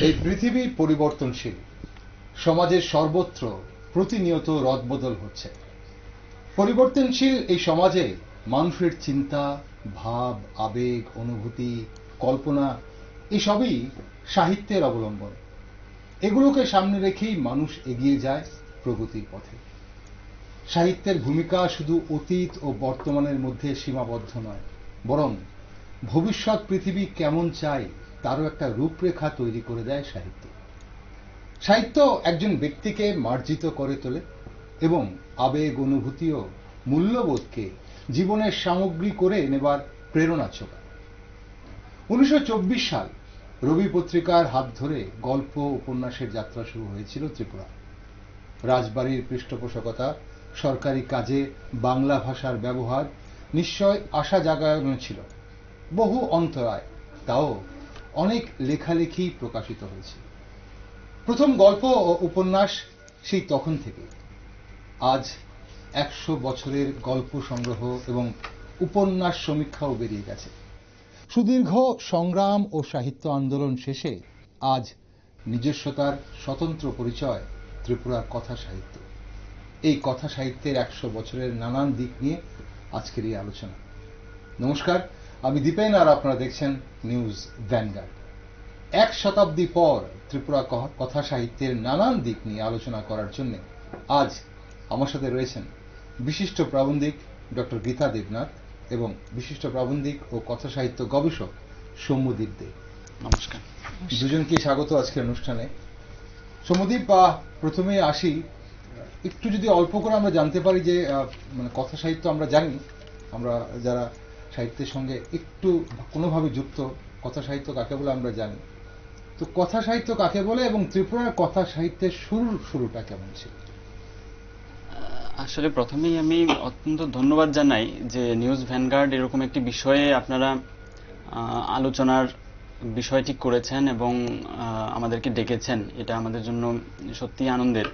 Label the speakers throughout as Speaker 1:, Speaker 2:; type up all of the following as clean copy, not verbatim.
Speaker 1: এই পৃথিবী পরিবর্তনশীল, সমাজের সর্বত্র প্রতিনিয়ত রদবদল হচ্ছে। পরিবর্তনশীল এই সমাজে মানুষের চিন্তা, ভাব, আবেগ, অনুভূতি, কল্পনা এসবই সাহিত্যের অবলম্বন। এগুলোকে সামনে রেখেই মানুষ এগিয়ে যায় প্রগতির পথে। সাহিত্যের ভূমিকা শুধু অতীত ও বর্তমানের মধ্যে সীমাবদ্ধ নয়, বরং ভবিষ্যৎ পৃথিবী কেমন চাই তারও একটা রূপরেখা তৈরি করে দেয় সাহিত্য। সাহিত্য একজন ব্যক্তিকে মার্জিত করে তোলে এবং আবেগ, অনুভূতি ও মূল্যবোধকে জীবনের সামগ্রী করে নেবার প্রেরণা যোগায়। 1924 সাল রবি পত্রিকার হাত ধরে গল্প উপন্যাসের যাত্রা শুরু হয়েছিল ত্রিপুরা। রাজবাড়ির পৃষ্ঠপোষকতা, সরকারি কাজে বাংলা ভাষার ব্যবহার নিশ্চয় আশা জাগানো ছিল। বহু অন্তরায়, তাও অনেক লেখালেখি প্রকাশিত হয়েছে। প্রথম গল্প ও উপন্যাস সেই তখন থেকে। আজ 100 বছরের গল্প সংগ্রহ এবং উপন্যাস সমীক্ষাও বেরিয়ে গেছে। সুদীর্ঘ সংগ্রাম ও সাহিত্য আন্দোলন শেষে আজ নিজস্বতার স্বতন্ত্র পরিচয় ত্রিপুরার কথা সাহিত্য। এই কথা সাহিত্যের 100 বছরের নানান দিক নিয়ে আজকের এই আলোচনা। নমস্কার, আমি দীপেন আর আপনারা দেখছেন নিউজ ভ্যানগার্ড। 1 শতাব্দী পর ত্রিপুরা কথা সাহিত্যের নানান দিক নিয়ে আলোচনা করার জন্য আজ আমার সাথে রয়েছেন বিশিষ্ট প্রাবন্ধিক ডক্টর গীতা দেবনাথ এবং বিশিষ্ট প্রাবন্ধিক ও কথা সাহিত্য গবেষক সৌম্যদীপ দে।
Speaker 2: নমস্কার।
Speaker 1: দুজনকে স্বাগত আজকের অনুষ্ঠানে। সৌম্যদীপ, প্রথমে আসি, একটু যদি অল্প করে আমরা জানতে পারি যে মানে কথা সাহিত্য আমরা জানি, আমরা যারা সাহিত্যের সঙ্গে একটু কোনোভাবে যুক্ত, কথা সাহিত্য কাকে বলে আমরা জানি, তো কথা সাহিত্য কাকে বলে এবং ত্রিপুরার কথা সাহিত্যের শুরুটা কেমন ছিল?
Speaker 2: আসলে প্রথমেই আমি অত্যন্ত ধন্যবাদ জানাই যে নিউজ ভ্যানগার্ড এরকম একটি বিষয়ে আপনারা আলোচনার বিষয় ঠিক করেছেন এবং আমাদেরকে ডেকেছেন। এটা আমাদের জন্য সত্যি আনন্দের।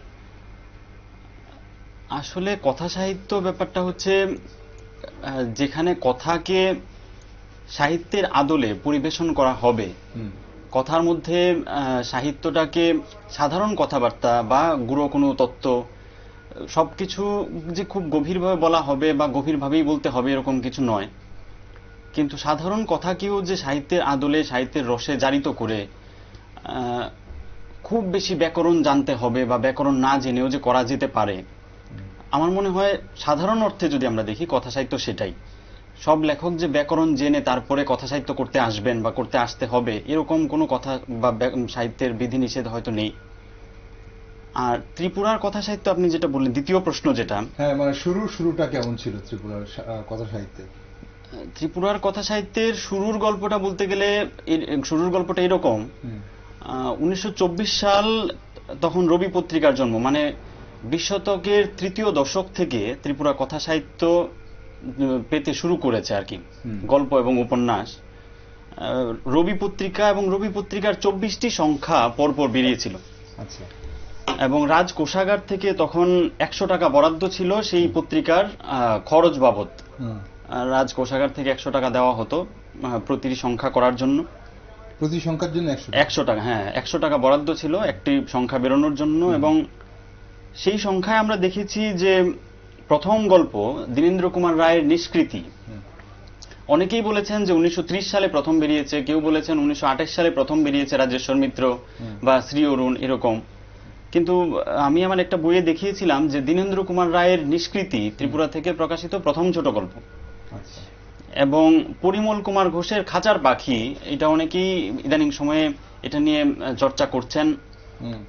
Speaker 2: আসলে কথা সাহিত্য ব্যাপারটা হচ্ছে যেখানে কথাকে সাহিত্যের আদলে পরিবেশন করা হবে, কথার মধ্যে সাহিত্যটাকে সাধারণ কথাবার্তা বা গুরু কোনো তত্ত্ব সবকিছু যে খুব গভীরভাবে বলা হবে বা গভীরভাবেই বলতে হবে এরকম কিছু নয়, কিন্তু সাধারণ কথাকেও যে সাহিত্যের আদলে, সাহিত্যের রসে জারিত করে খুব বেশি ব্যাকরণ জানতে হবে বা ব্যাকরণ না জেনেও যে করা যেতে পারে, আমার মনে হয় সাধারণ অর্থে যদি আমরা দেখি কথা সাহিত্য সেটাই। সব লেখক যে ব্যাকরণ জেনে তারপরে কথা সাহিত্য করতে আসবেন বা করতে আসতে হবে এরকম কোনো কথা বা সাহিত্যের বিধিনিষেধ হয়তো নেই। আর ত্রিপুরার কথা সাহিত্য আপনি যেটা বললেন, দ্বিতীয় প্রশ্ন যেটা,
Speaker 1: হ্যাঁ, মানে শুরুটা কেমন ছিল ত্রিপুরার কথা সাহিত্যে?
Speaker 2: ত্রিপুরার কথা সাহিত্যের শুরুর গল্পটা বলতে গেলে শুরুর গল্পটা এরকম। 1924 সাল, তখন রবি পত্রিকার জন্ম, মানে 20 শতকের তৃতীয় দশক থেকে ত্রিপুরা কথা সাহিত্য পেতে শুরু করেছে আর কি, গল্প এবং উপন্যাস। রবি পত্রিকা এবং রবি পত্রিকার 24টি সংখ্যা পরপর বেরিয়েছিল।
Speaker 1: আচ্ছা। এবং
Speaker 2: রাজ কোষাগার থেকে তখন 100 টাকা বরাদ্দ ছিল সেই পত্রিকার খরচ বাবদ। রাজ কোষাগার থেকে 100 টাকা দেওয়া হতো প্রতিটি সংখ্যা করার জন্য।
Speaker 1: প্রতি সংখ্যার জন্য
Speaker 2: 100 টাকা, হ্যাঁ 100 টাকা বরাদ্দ ছিল একটি সংখ্যা বেরোনোর জন্য। এবং সেই সংখ্যায় আমরা দেখেছি যে প্রথম গল্প দীনেন্দ্র কুমার রায়ের নিষ্কৃতি, অনেকেই বলেছেন যে 1930 সালে প্রথম বেরিয়েছে, কেউ বলেছেন 1928 সালে প্রথম বেরিয়েছে রাজেশ্বর মিত্র বা শ্রী অরুণ এরকম। কিন্তু আমি আমার একটা বইয়ে দেখিয়েছিলাম যে দীনেন্দ্র কুমার রায়ের নিষ্কৃতি ত্রিপুরা থেকে প্রকাশিত প্রথম ছোট গল্প। এবং পরিমল কুমার ঘোষের খাঁচার পাখি, এটা অনেকেই ইদানিং সময়ে এটা নিয়ে চর্চা করছেন।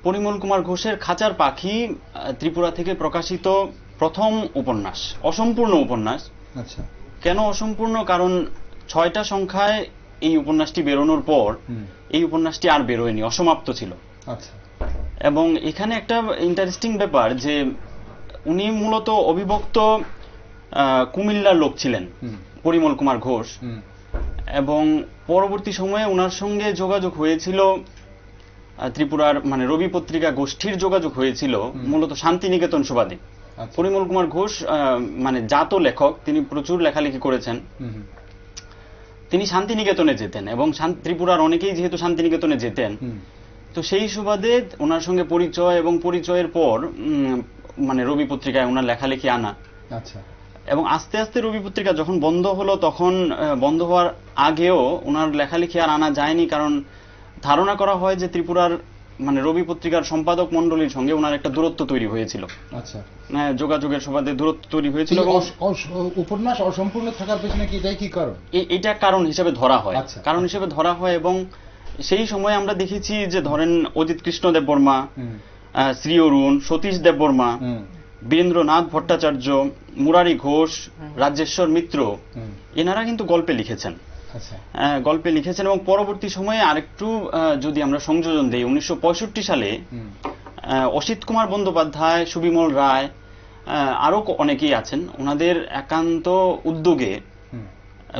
Speaker 2: পরিমল কুমার ঘোষের খাঁচার পাখি ত্রিপুরা থেকে প্রকাশিত প্রথম উপন্যাস, অসম্পূর্ণ উপন্যাস।
Speaker 1: আচ্ছা।
Speaker 2: কেন অসম্পূর্ণ? কারণ 6টা সংখ্যায় এই উপন্যাসটি বেরোনোর পর এই উপন্যাসটি আর বেরোয়নি, অসমাপ্ত ছিল।
Speaker 1: আচ্ছা।
Speaker 2: এবং এখানে একটা ইন্টারেস্টিং ব্যাপার যে উনি মূলত অবিভক্ত কুমিল্লার লোক ছিলেন, পরিমল কুমার ঘোষ। এবং পরবর্তী সময়ে ওনার সঙ্গে যোগাযোগ হয়েছিল ত্রিপুরার, মানে রবি পত্রিকা গোষ্ঠীর যোগাযোগ হয়েছিল মূলত শান্তিনিকেতন সুবাদে। পরিমল কুমার ঘোষ মানে জাত লেখক, তিনি প্রচুর লেখালেখি করেছেন। তিনি শান্তিনিকেতনে যেতেন এবং ত্রিপুরার অনেকেই যেহেতু শান্তিনিকেতনে যেতেন, তো সেই সুবাদে ওনার সঙ্গে পরিচয় এবং পরিচয়ের পর মানে রবি পত্রিকায় ওনার লেখালেখি আনা।
Speaker 1: আচ্ছা।
Speaker 2: এবং আস্তে আস্তে রবি পত্রিকা যখন বন্ধ হলো, তখন বন্ধ হওয়ার আগেও ওনার লেখালেখি আর আনা যায়নি, কারণ ধারণা করা হয় যে ত্রিপুরার মানে রবি পত্রিকার সম্পাদক মন্ডলীর সঙ্গে ওনার একটা দূরত্ব তৈরি হয়েছিল।
Speaker 1: আচ্ছা।
Speaker 2: যোগাযোগের সুবাদে দূরত্ব তৈরি হয়েছিল।
Speaker 1: উপন্যাস অসম্পূর্ণ থাকার পেছনে কি এটাই কি কারণ?
Speaker 2: এটা কারণ হিসেবে ধরা হয়।
Speaker 1: আচ্ছা।
Speaker 2: কারণ হিসেবে ধরা হয়। এবং সেই সময় আমরা দেখেছি যে ধরেন অজিত কৃষ্ণ দেববর্মা, শ্রী অরুণ, সতীশ দেববর্মা, বীরেন্দ্রনাথ ভট্টাচার্য, মুরারি ঘোষ, রাজেশ্বর মিত্র, এনারা কিন্তু গল্পে লিখেছেন। গল্পে লিখেছেন এবং পরবর্তী সময়ে আরেকটু যদি আমরা সংযোজন দেই, 1965 সালে অসিত কুমার বন্দ্যোপাধ্যায়, সুবিমল রায়, আরো অনেকেই আছেন, ওনাদের একান্ত উদ্যোগে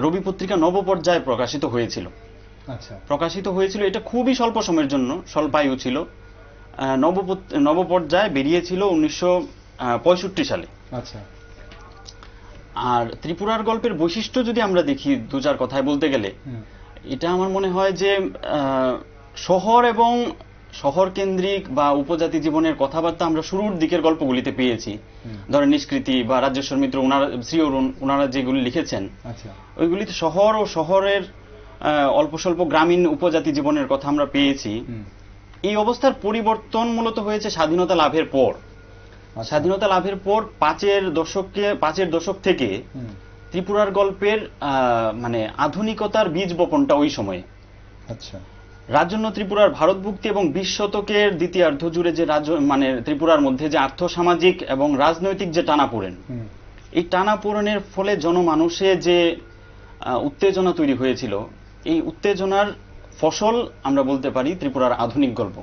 Speaker 2: রবি পত্রিকা নবপর্যায়ে প্রকাশিত হয়েছিল। এটা খুবই স্বল্প সময়ের জন্য, স্বল্পায়ু ছিল। নবপর্যায়ে বেরিয়েছিল 1965 সালে।
Speaker 1: আচ্ছা।
Speaker 2: আর ত্রিপুরার গল্পের বৈশিষ্ট্য যদি আমরা দেখি দু চার কথায় বলতে গেলে, এটা আমার মনে হয় যে শহর এবং শহর কেন্দ্রিক বা উপজাতি জীবনের কথাবার্তা আমরা শুরুর দিকের গল্পগুলিতে পেয়েছি। ধরেন নিষ্কৃতি বা রাজেশ্বর মিত্র, শ্রী অরুণ, ওনারা যেগুলি লিখেছেন, ওইগুলিতে শহর ও শহরের অল্প স্বল্প গ্রামীণ উপজাতি জীবনের কথা আমরা পেয়েছি। এই অবস্থার পরিবর্তন মূলত হয়েছে স্বাধীনতা লাভের পর। স্বাধীনতা লাভের পর 5-এর দশক থেকে ত্রিপুরার গল্পের মানে আধুনিকতার বীজ বপনটা ওই সময়ে।
Speaker 1: আচ্ছা।
Speaker 2: রাজন্য ত্রিপুরার ভারতভুক্তি এবং 20 শতকের দ্বিতীয়ার্ধ জুড়ে যে মানে ত্রিপুরার মধ্যে যে আর্থসামাজিক এবং রাজনৈতিক যে টানাপোড়েন, এই টানাপোড়েনের ফলে জনমানুষে যে উত্তেজনা তৈরি হয়েছিল, এই উত্তেজনার ফসল আমরা বলতে পারি ত্রিপুরার আধুনিক গল্প।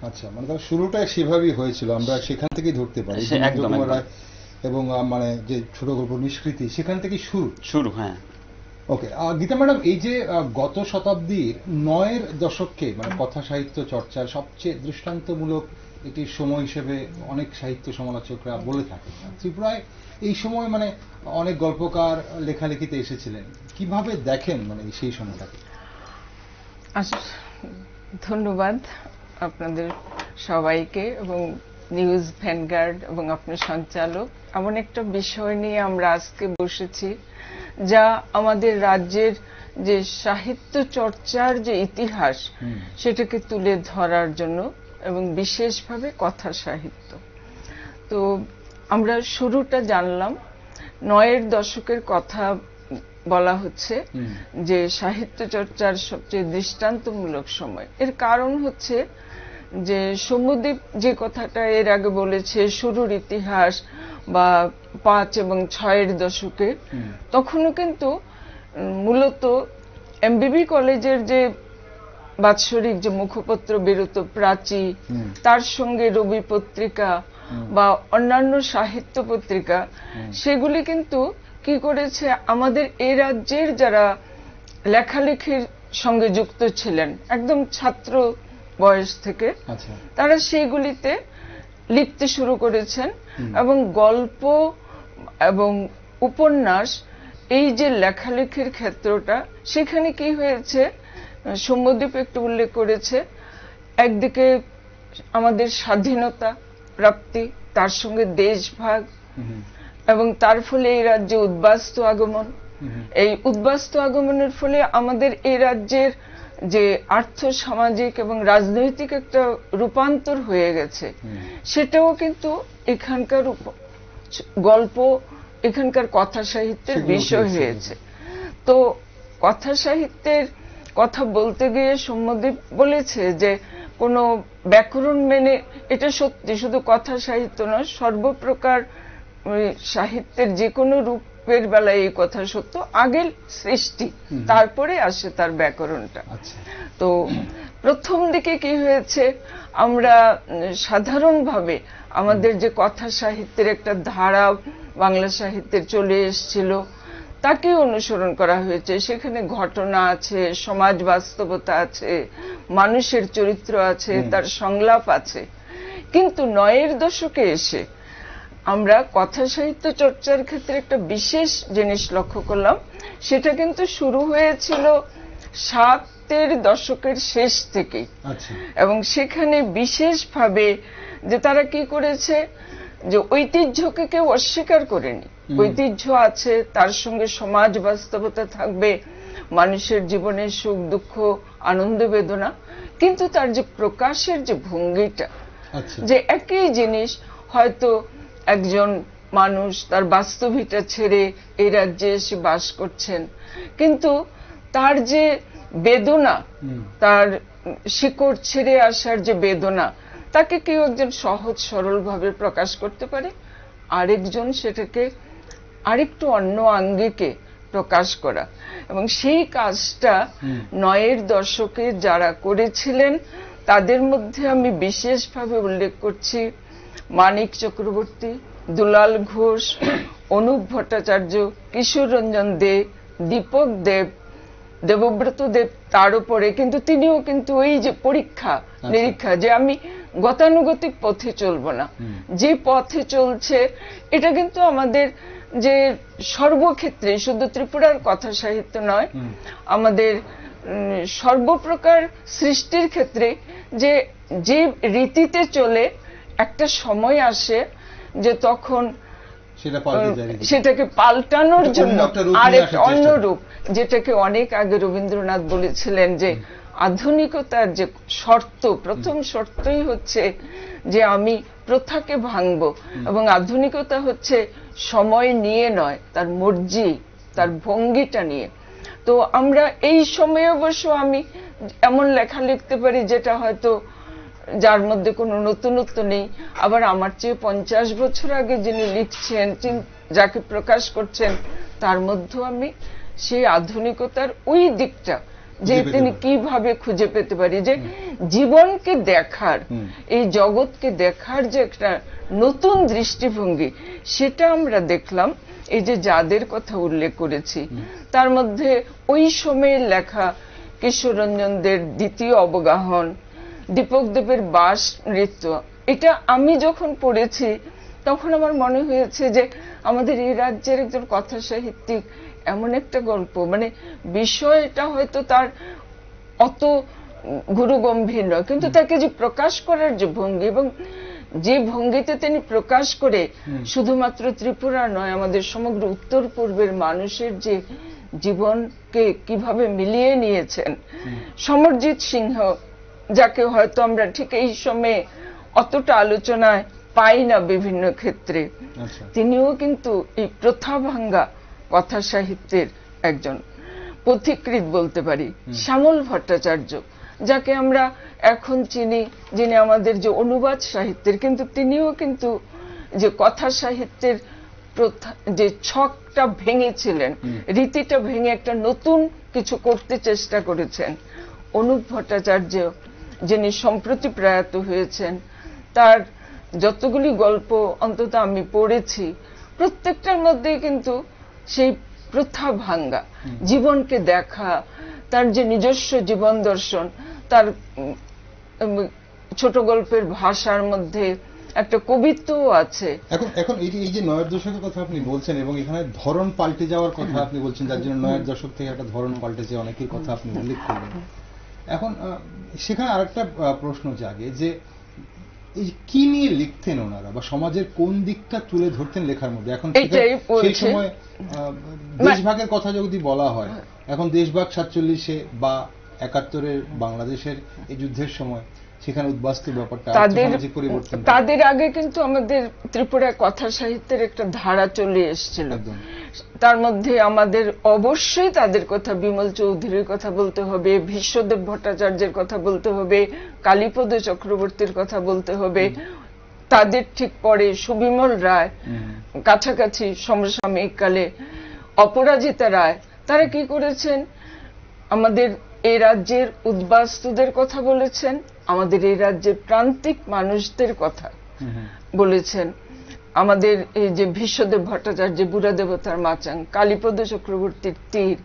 Speaker 1: আচ্ছা, মানে তার শুরুটা সেভাবেই হয়েছিল, আমরা সেখান থেকেই ধরতে পারি। এবং মানে যে ছোট গল্প নিষ্কৃতি, সেখান থেকেই শুরু।
Speaker 2: হ্যাঁ।
Speaker 1: ওকে, গীতা ম্যাডাম, এই যে গত শতাব্দীর 9-এর দশককে মানে কথা সাহিত্য চর্চার সবচেয়ে দৃষ্টান্তমূলক একটি সময় হিসেবে অনেক সাহিত্য সমালোচকরা বলে থাকেন, ত্রিপুরায় এই সময় মানে অনেক গল্পকার লেখালেখিতে এসেছিলেন, কিভাবে দেখেন মানে সেই সময়টাকে?
Speaker 3: ধন্যবাদ আপনাদের সবাইকে এবং নিউজ ভ্যানগার্ড এবং আপনার সঞ্চালক। এমন একটা বিষয় নিয়ে আমরা আজকে বসেছি যা আমাদের রাজ্যের যে সাহিত্য চর্চার যে ইতিহাস, সেটাকে তুলে ধরার জন্য, এবং বিশেষভাবে কথা সাহিত্য। তো আমরা শুরুটা জানলাম, 9-এর দশকের কথা বলা হচ্ছে যে সাহিত্য চর্চার সবচেয়ে দৃষ্টান্তমূলক সময়। এর কারণ হচ্ছে যে সৌম্যদীপ যে কথাটা এর আগে বলেছে, শুরুর ইতিহাস বা 5 এবং 6-এর দশকে, তখনও কিন্তু মূলত এমবিবি কলেজের যে বাৎসরিক যে মুখপত্র বেরোত প্রাচী, তার সঙ্গে রবি পত্রিকা বা অন্যান্য সাহিত্য পত্রিকা, সেগুলি কিন্তু কি করেছে, আমাদের এই রাজ্যের যারা লেখালেখির সঙ্গে যুক্ত ছিলেন একদম ছাত্র বয়স থেকে, তারা সেইগুলিতে লিখতে শুরু করেছেন। এবং গল্প এবং উপন্যাস, এই যে লেখালেখির ক্ষেত্রটা, সেখানে কি হয়েছে, সৌম্যদীপ একটু উল্লেখ করেছে, একদিকে আমাদের স্বাধীনতা প্রাপ্তি, তার সঙ্গে দেশভাগ, এবং তার ফলে এই রাজ্যে উদ্বাস্তু আগমন। এই উদ্বাস্তু আগমনের ফলে আমাদের এই রাজ্যের যে আর্থ সামাজিক এবং রাজনৈতিক একটা রূপান্তর হয়ে গেছে, সেটাও কিন্তু এখানকার গল্প, এখানকার কথা সাহিত্যের বিষয় হয়েছে। তো কথা সাহিত্যের কথা বলতে গিয়ে সৌম্যদীপ বলেছে যে কোনো ব্যাকরণ মেনে, এটা সত্যি, শুধু কথা সাহিত্য নয়, সর্বপ্রকার সাহিত্যের যে কোনো রূপের বেলায় এই কথা সত্য, আগে সৃষ্টি, তারপরে আসে তার ব্যাকরণটা। তো প্রথম দিকে কি হয়েছে, আমরা সাধারণভাবে আমাদের যে কথা সাহিত্যের একটা ধারা বাংলা সাহিত্যের চলে এসেছিল, তাকে অনুসরণ করা হয়েছে। সেখানে ঘটনা আছে, সমাজ বাস্তবতা আছে, মানুষের চরিত্র আছে, তার সংলাপ আছে। কিন্তু 9-এর দশকে এসে আমরা কথা সাহিত্য চর্চার ক্ষেত্রে একটা বিশেষ জিনিস লক্ষ্য করলাম, সেটা কিন্তু শুরু হয়েছিল 60-এর দশকের শেষ থেকে। এবং সেখানে বিশেষভাবে যে তারা কি করেছে, যে ঐতিহ্যকে কেউ অস্বীকার করেনি। ঐতিহ্য আছে, তার সঙ্গে সমাজ বাস্তবতা থাকবে, মানুষের জীবনের সুখ দুঃখ আনন্দ বেদনা, কিন্তু তার যে প্রকাশের যে ভঙ্গিটা, যে একই জিনিস হয়তো একজন মানুষ তার বাস্তবিকতা ছেড়ে এই রাজ্যে এসে বাস করছেন, কিন্তু তার যে বেদনা, তার শিকড় ছেড়ে আসার যে বেদনা, তাকে কেউ একজন সহজ সরল ভাবে প্রকাশ করতে পারে, আরেকজন সেটাকে আরেকটু অন্য আঙ্গিকে প্রকাশ করা। এবং সেই কাজটা 90-এর দশকে যারা করেছিলেন তাদের মধ্যে আমি বিশেষভাবে উল্লেখ করছি মানিক চক্রবর্তী, দুলাল ঘোষ, অনুপ ভট্টাচার্য, কিশোর রঞ্জন দে, দীপক দেব, দেবব্রত দেব। তার উপরে কিন্তু তিনিও কিন্তু ওই যে পরীক্ষা নিরীক্ষা, যে আমি গতানুগতিক পথে চলবো না, যে পথে চলছে এটা কিন্তু আমাদের যে সর্বক্ষেত্রে, শুধু ত্রিপুরার কথা সাহিত্য নয়, আমাদের সর্বপ্রকার সৃষ্টির ক্ষেত্রে যে যে রীতিতে চলে একটা সময় আসে যে তখন সেটাকে পাল্টানোর জন্য আরেক অন্য রূপ, যেটাকে অনেক আগে রবীন্দ্রনাথ বলেছিলেন যে আধুনিকতার যে শর্ত, প্রথম শর্তই হচ্ছে যে আমি প্রথাকে ভাঙব, এবং আধুনিকতা হচ্ছে সময় নিয়ে নয়, তার মর্জি, তার ভঙ্গিটা নিয়ে। তো আমরা এই সময়ে অবশ্য আমি এমন লেখা লিখতে পারি যেটা হয়তো যার মধ্যে কোনো নতুনত্ব নেই, আবার আমার চেয়ে 50 বছর আগে যিনি লিখছেন, যাকে প্রকাশ করছেন, তার মধ্যেও আমি সেই আধুনিকতার ওই দিকটা যে তিনি কিভাবে খুঁজে পেতে পারি, যে জীবনকে দেখার, এই জগৎকে দেখার যে একটা নতুন দৃষ্টিভঙ্গি, সেটা আমরা দেখলাম এই যে যাদের কথা উল্লেখ করেছি তার মধ্যে ওই সময়ের লেখা কিশোর রঞ্জনদের দ্বিতীয় অবগাহন, দীপক দেবের বাস নৃত্য। এটা আমি যখন পড়েছি তখন আমার মনে হয়েছে যে আমাদের এই রাজ্যের একজন কথা সাহিত্যিক এমন একটা গল্প, মানে বিষয়টা হয়তো তার অত গুরুগম্ভীর নয়, কিন্তু তাকে যে প্রকাশ করার যে ভঙ্গি, এবং যে ভঙ্গিতে তিনি প্রকাশ করে শুধুমাত্র ত্রিপুরা নয়, আমাদের সমগ্র উত্তর পূর্বের মানুষের যে জীবনকে কিভাবে মিলিয়ে নিয়েছেন। সমরজিৎ সিংহ, যাকে হয়তো আমরা ঠিক এই সময়ে অতটা আলোচনায় পাই না বিভিন্ন ক্ষেত্রে, তিনিও কিন্তু এই প্রথা ভাঙ্গা কথা সাহিত্যের একজন পথিকৃৎ বলতে পারি। শ্যামল ভট্টাচার্য, যাকে আমরা এখন চিনি, যিনি আমাদের যে অনুবাদ সাহিত্যের, কিন্তু তিনিও কিন্তু যে কথা সাহিত্যের যে ছকটা ভেঙেছিলেন, রীতিটা ভেঙে একটা নতুন কিছু করতে চেষ্টা করেছেন। অনুপ ভট্টাচার্য, যিনি সম্প্রতি প্রয়াত হয়েছেন, তার যতগুলি গল্প অন্তত আমি পড়েছি, প্রত্যেকটার মধ্যেই কিন্তু সেই প্রথা ভাঙ্গা, জীবনকে দেখা, তার যে নিজস্ব জীবন দর্শন, তার ছোট গল্পের ভাষার মধ্যে একটা কবিত্বও আছে।
Speaker 1: এখন এই যে 90-এর দশকের কথা আপনি বলছেন, এবং এখানে ধরন পাল্টে যাওয়ার কথা আপনি বলছেন, যার জন্য 90-এর দশক থেকে একটা ধরন পাল্টেছে, অনেকের কথা আপনি উল্লেখ করলেন। এখন সেখানে আরেকটা প্রশ্ন জাগে যে এই কি নিয়ে লিখতেন ওনারা, বা সমাজের কোন দিকটা তুলে ধরতেন লেখার মধ্যে? এখন সেই সময় দেশভাগের কথা যদি বলা হয়, এখন দেশভাগ 47-এ বা 71-এর বাংলাদেশের এই যুদ্ধের সময় সেখানে উদ্বাস্তু ব্যাপারটা, সামাজিক পরিবর্তন,
Speaker 3: তাদের আগে কিন্তু আমাদের ত্রিপুরা কথা সাহিত্যের একটা ধারা চলে এসেছিল। তার মধ্যে আমাদের অবশ্যই তাদের কথা, বিমল চৌধুরীর কথা বলতে হবে, ভীষ্মদেব ভট্টাচার্যের কথা বলতে হবে, কালীপদ চক্রবর্তীর কথা বলতে হবে, তাদের ঠিক পরে সুবিমল রায়, কাছাকাছি সমসাময়িক কালে অপরাজিতা রায়। তারা কি করেছেন, আমাদের এই রাজ্যের উদ্বাস্তুদের কথা বলেছেন, আমাদের এই রাজ্যের প্রান্তিক মানুষদের কথা বলেছেন। আমাদের এই যে ভীষ্মদেব ভট্টাচার্য বুড়া দেবতার মাচাং, কালীপদ চক্রবর্তীর তীর,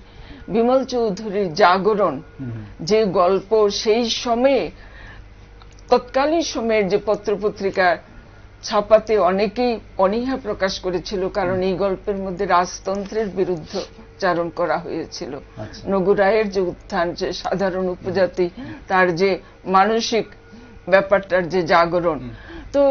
Speaker 3: বিমল চৌধুরীর জাগরণ, যে গল্প সেই সময়ে তৎকালীন সময়ের যে পত্রপত্রিকা ছাপাতে অনেকেই অনীহা প্রকাশ করেছিল, কারণ এই গল্পের মধ্যে রাজতন্ত্রের বিরুদ্ধে চারণ করা হয়েছিল। নগু রায়ের যে উত্থান, যে সাধারণ উপজাতি, তার যে মানসিক ব্যাপারটার যে জাগরণ, তো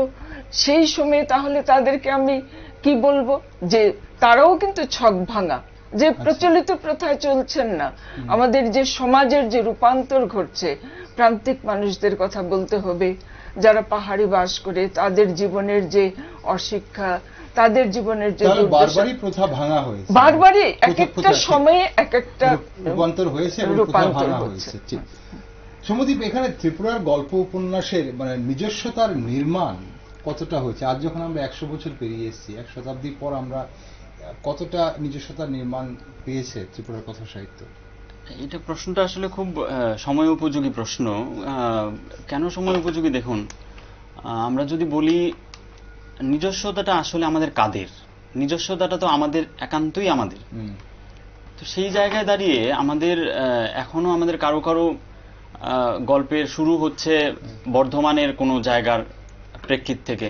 Speaker 3: সেই সময় তাহলে তাদেরকে আমি কি বলবো, যে তারাও কিন্তু ছক ভাঙা, যে প্রচলিত প্রথায় চলছেন না। আমাদের যে সমাজের যে রূপান্তর ঘটছে, প্রান্তিক মানুষদের কথা বলতে হবে, যারা পাহাড়ে বাস করে, তাদের জীবনের যে অশিক্ষা, তাদের জীবনের যে
Speaker 1: বারবারই প্রথা ভাঙা হয়েছে,
Speaker 3: বারবারই এক একটা সময়ে এক একটা
Speaker 1: রূপান্তর হয়েছে এবং প্রথা ভাঙা হয়েছে। ঠিক সমদীপ, এখানে ত্রিপুরার গল্প উপন্যাসের মানে নিজস্বতার নির্মাণ কতটা হয়েছে? আজ যখন আমরা 100 বছর পেরিয়ে এসেছি, 1 শতাব্দী পর আমরা কতটা নিজস্বতার নির্মাণ পেয়েছে ত্রিপুরার কথা সাহিত্য?
Speaker 2: এটা প্রশ্নটা আসলে খুব সময় উপযোগী প্রশ্ন। কেন সময় উপযোগী? দেখুন, আমরা যদি বলি নিজস্বতাটা আসলে আমাদের কাদের, নিজস্বতাটা তো আমাদের একান্তই আমাদের। তো সেই জায়গায় দাঁড়িয়ে আমাদের এখনো আমাদের কারো কারো গল্পের শুরু হচ্ছে বর্ধমানের কোনো জায়গার প্রেক্ষিত থেকে,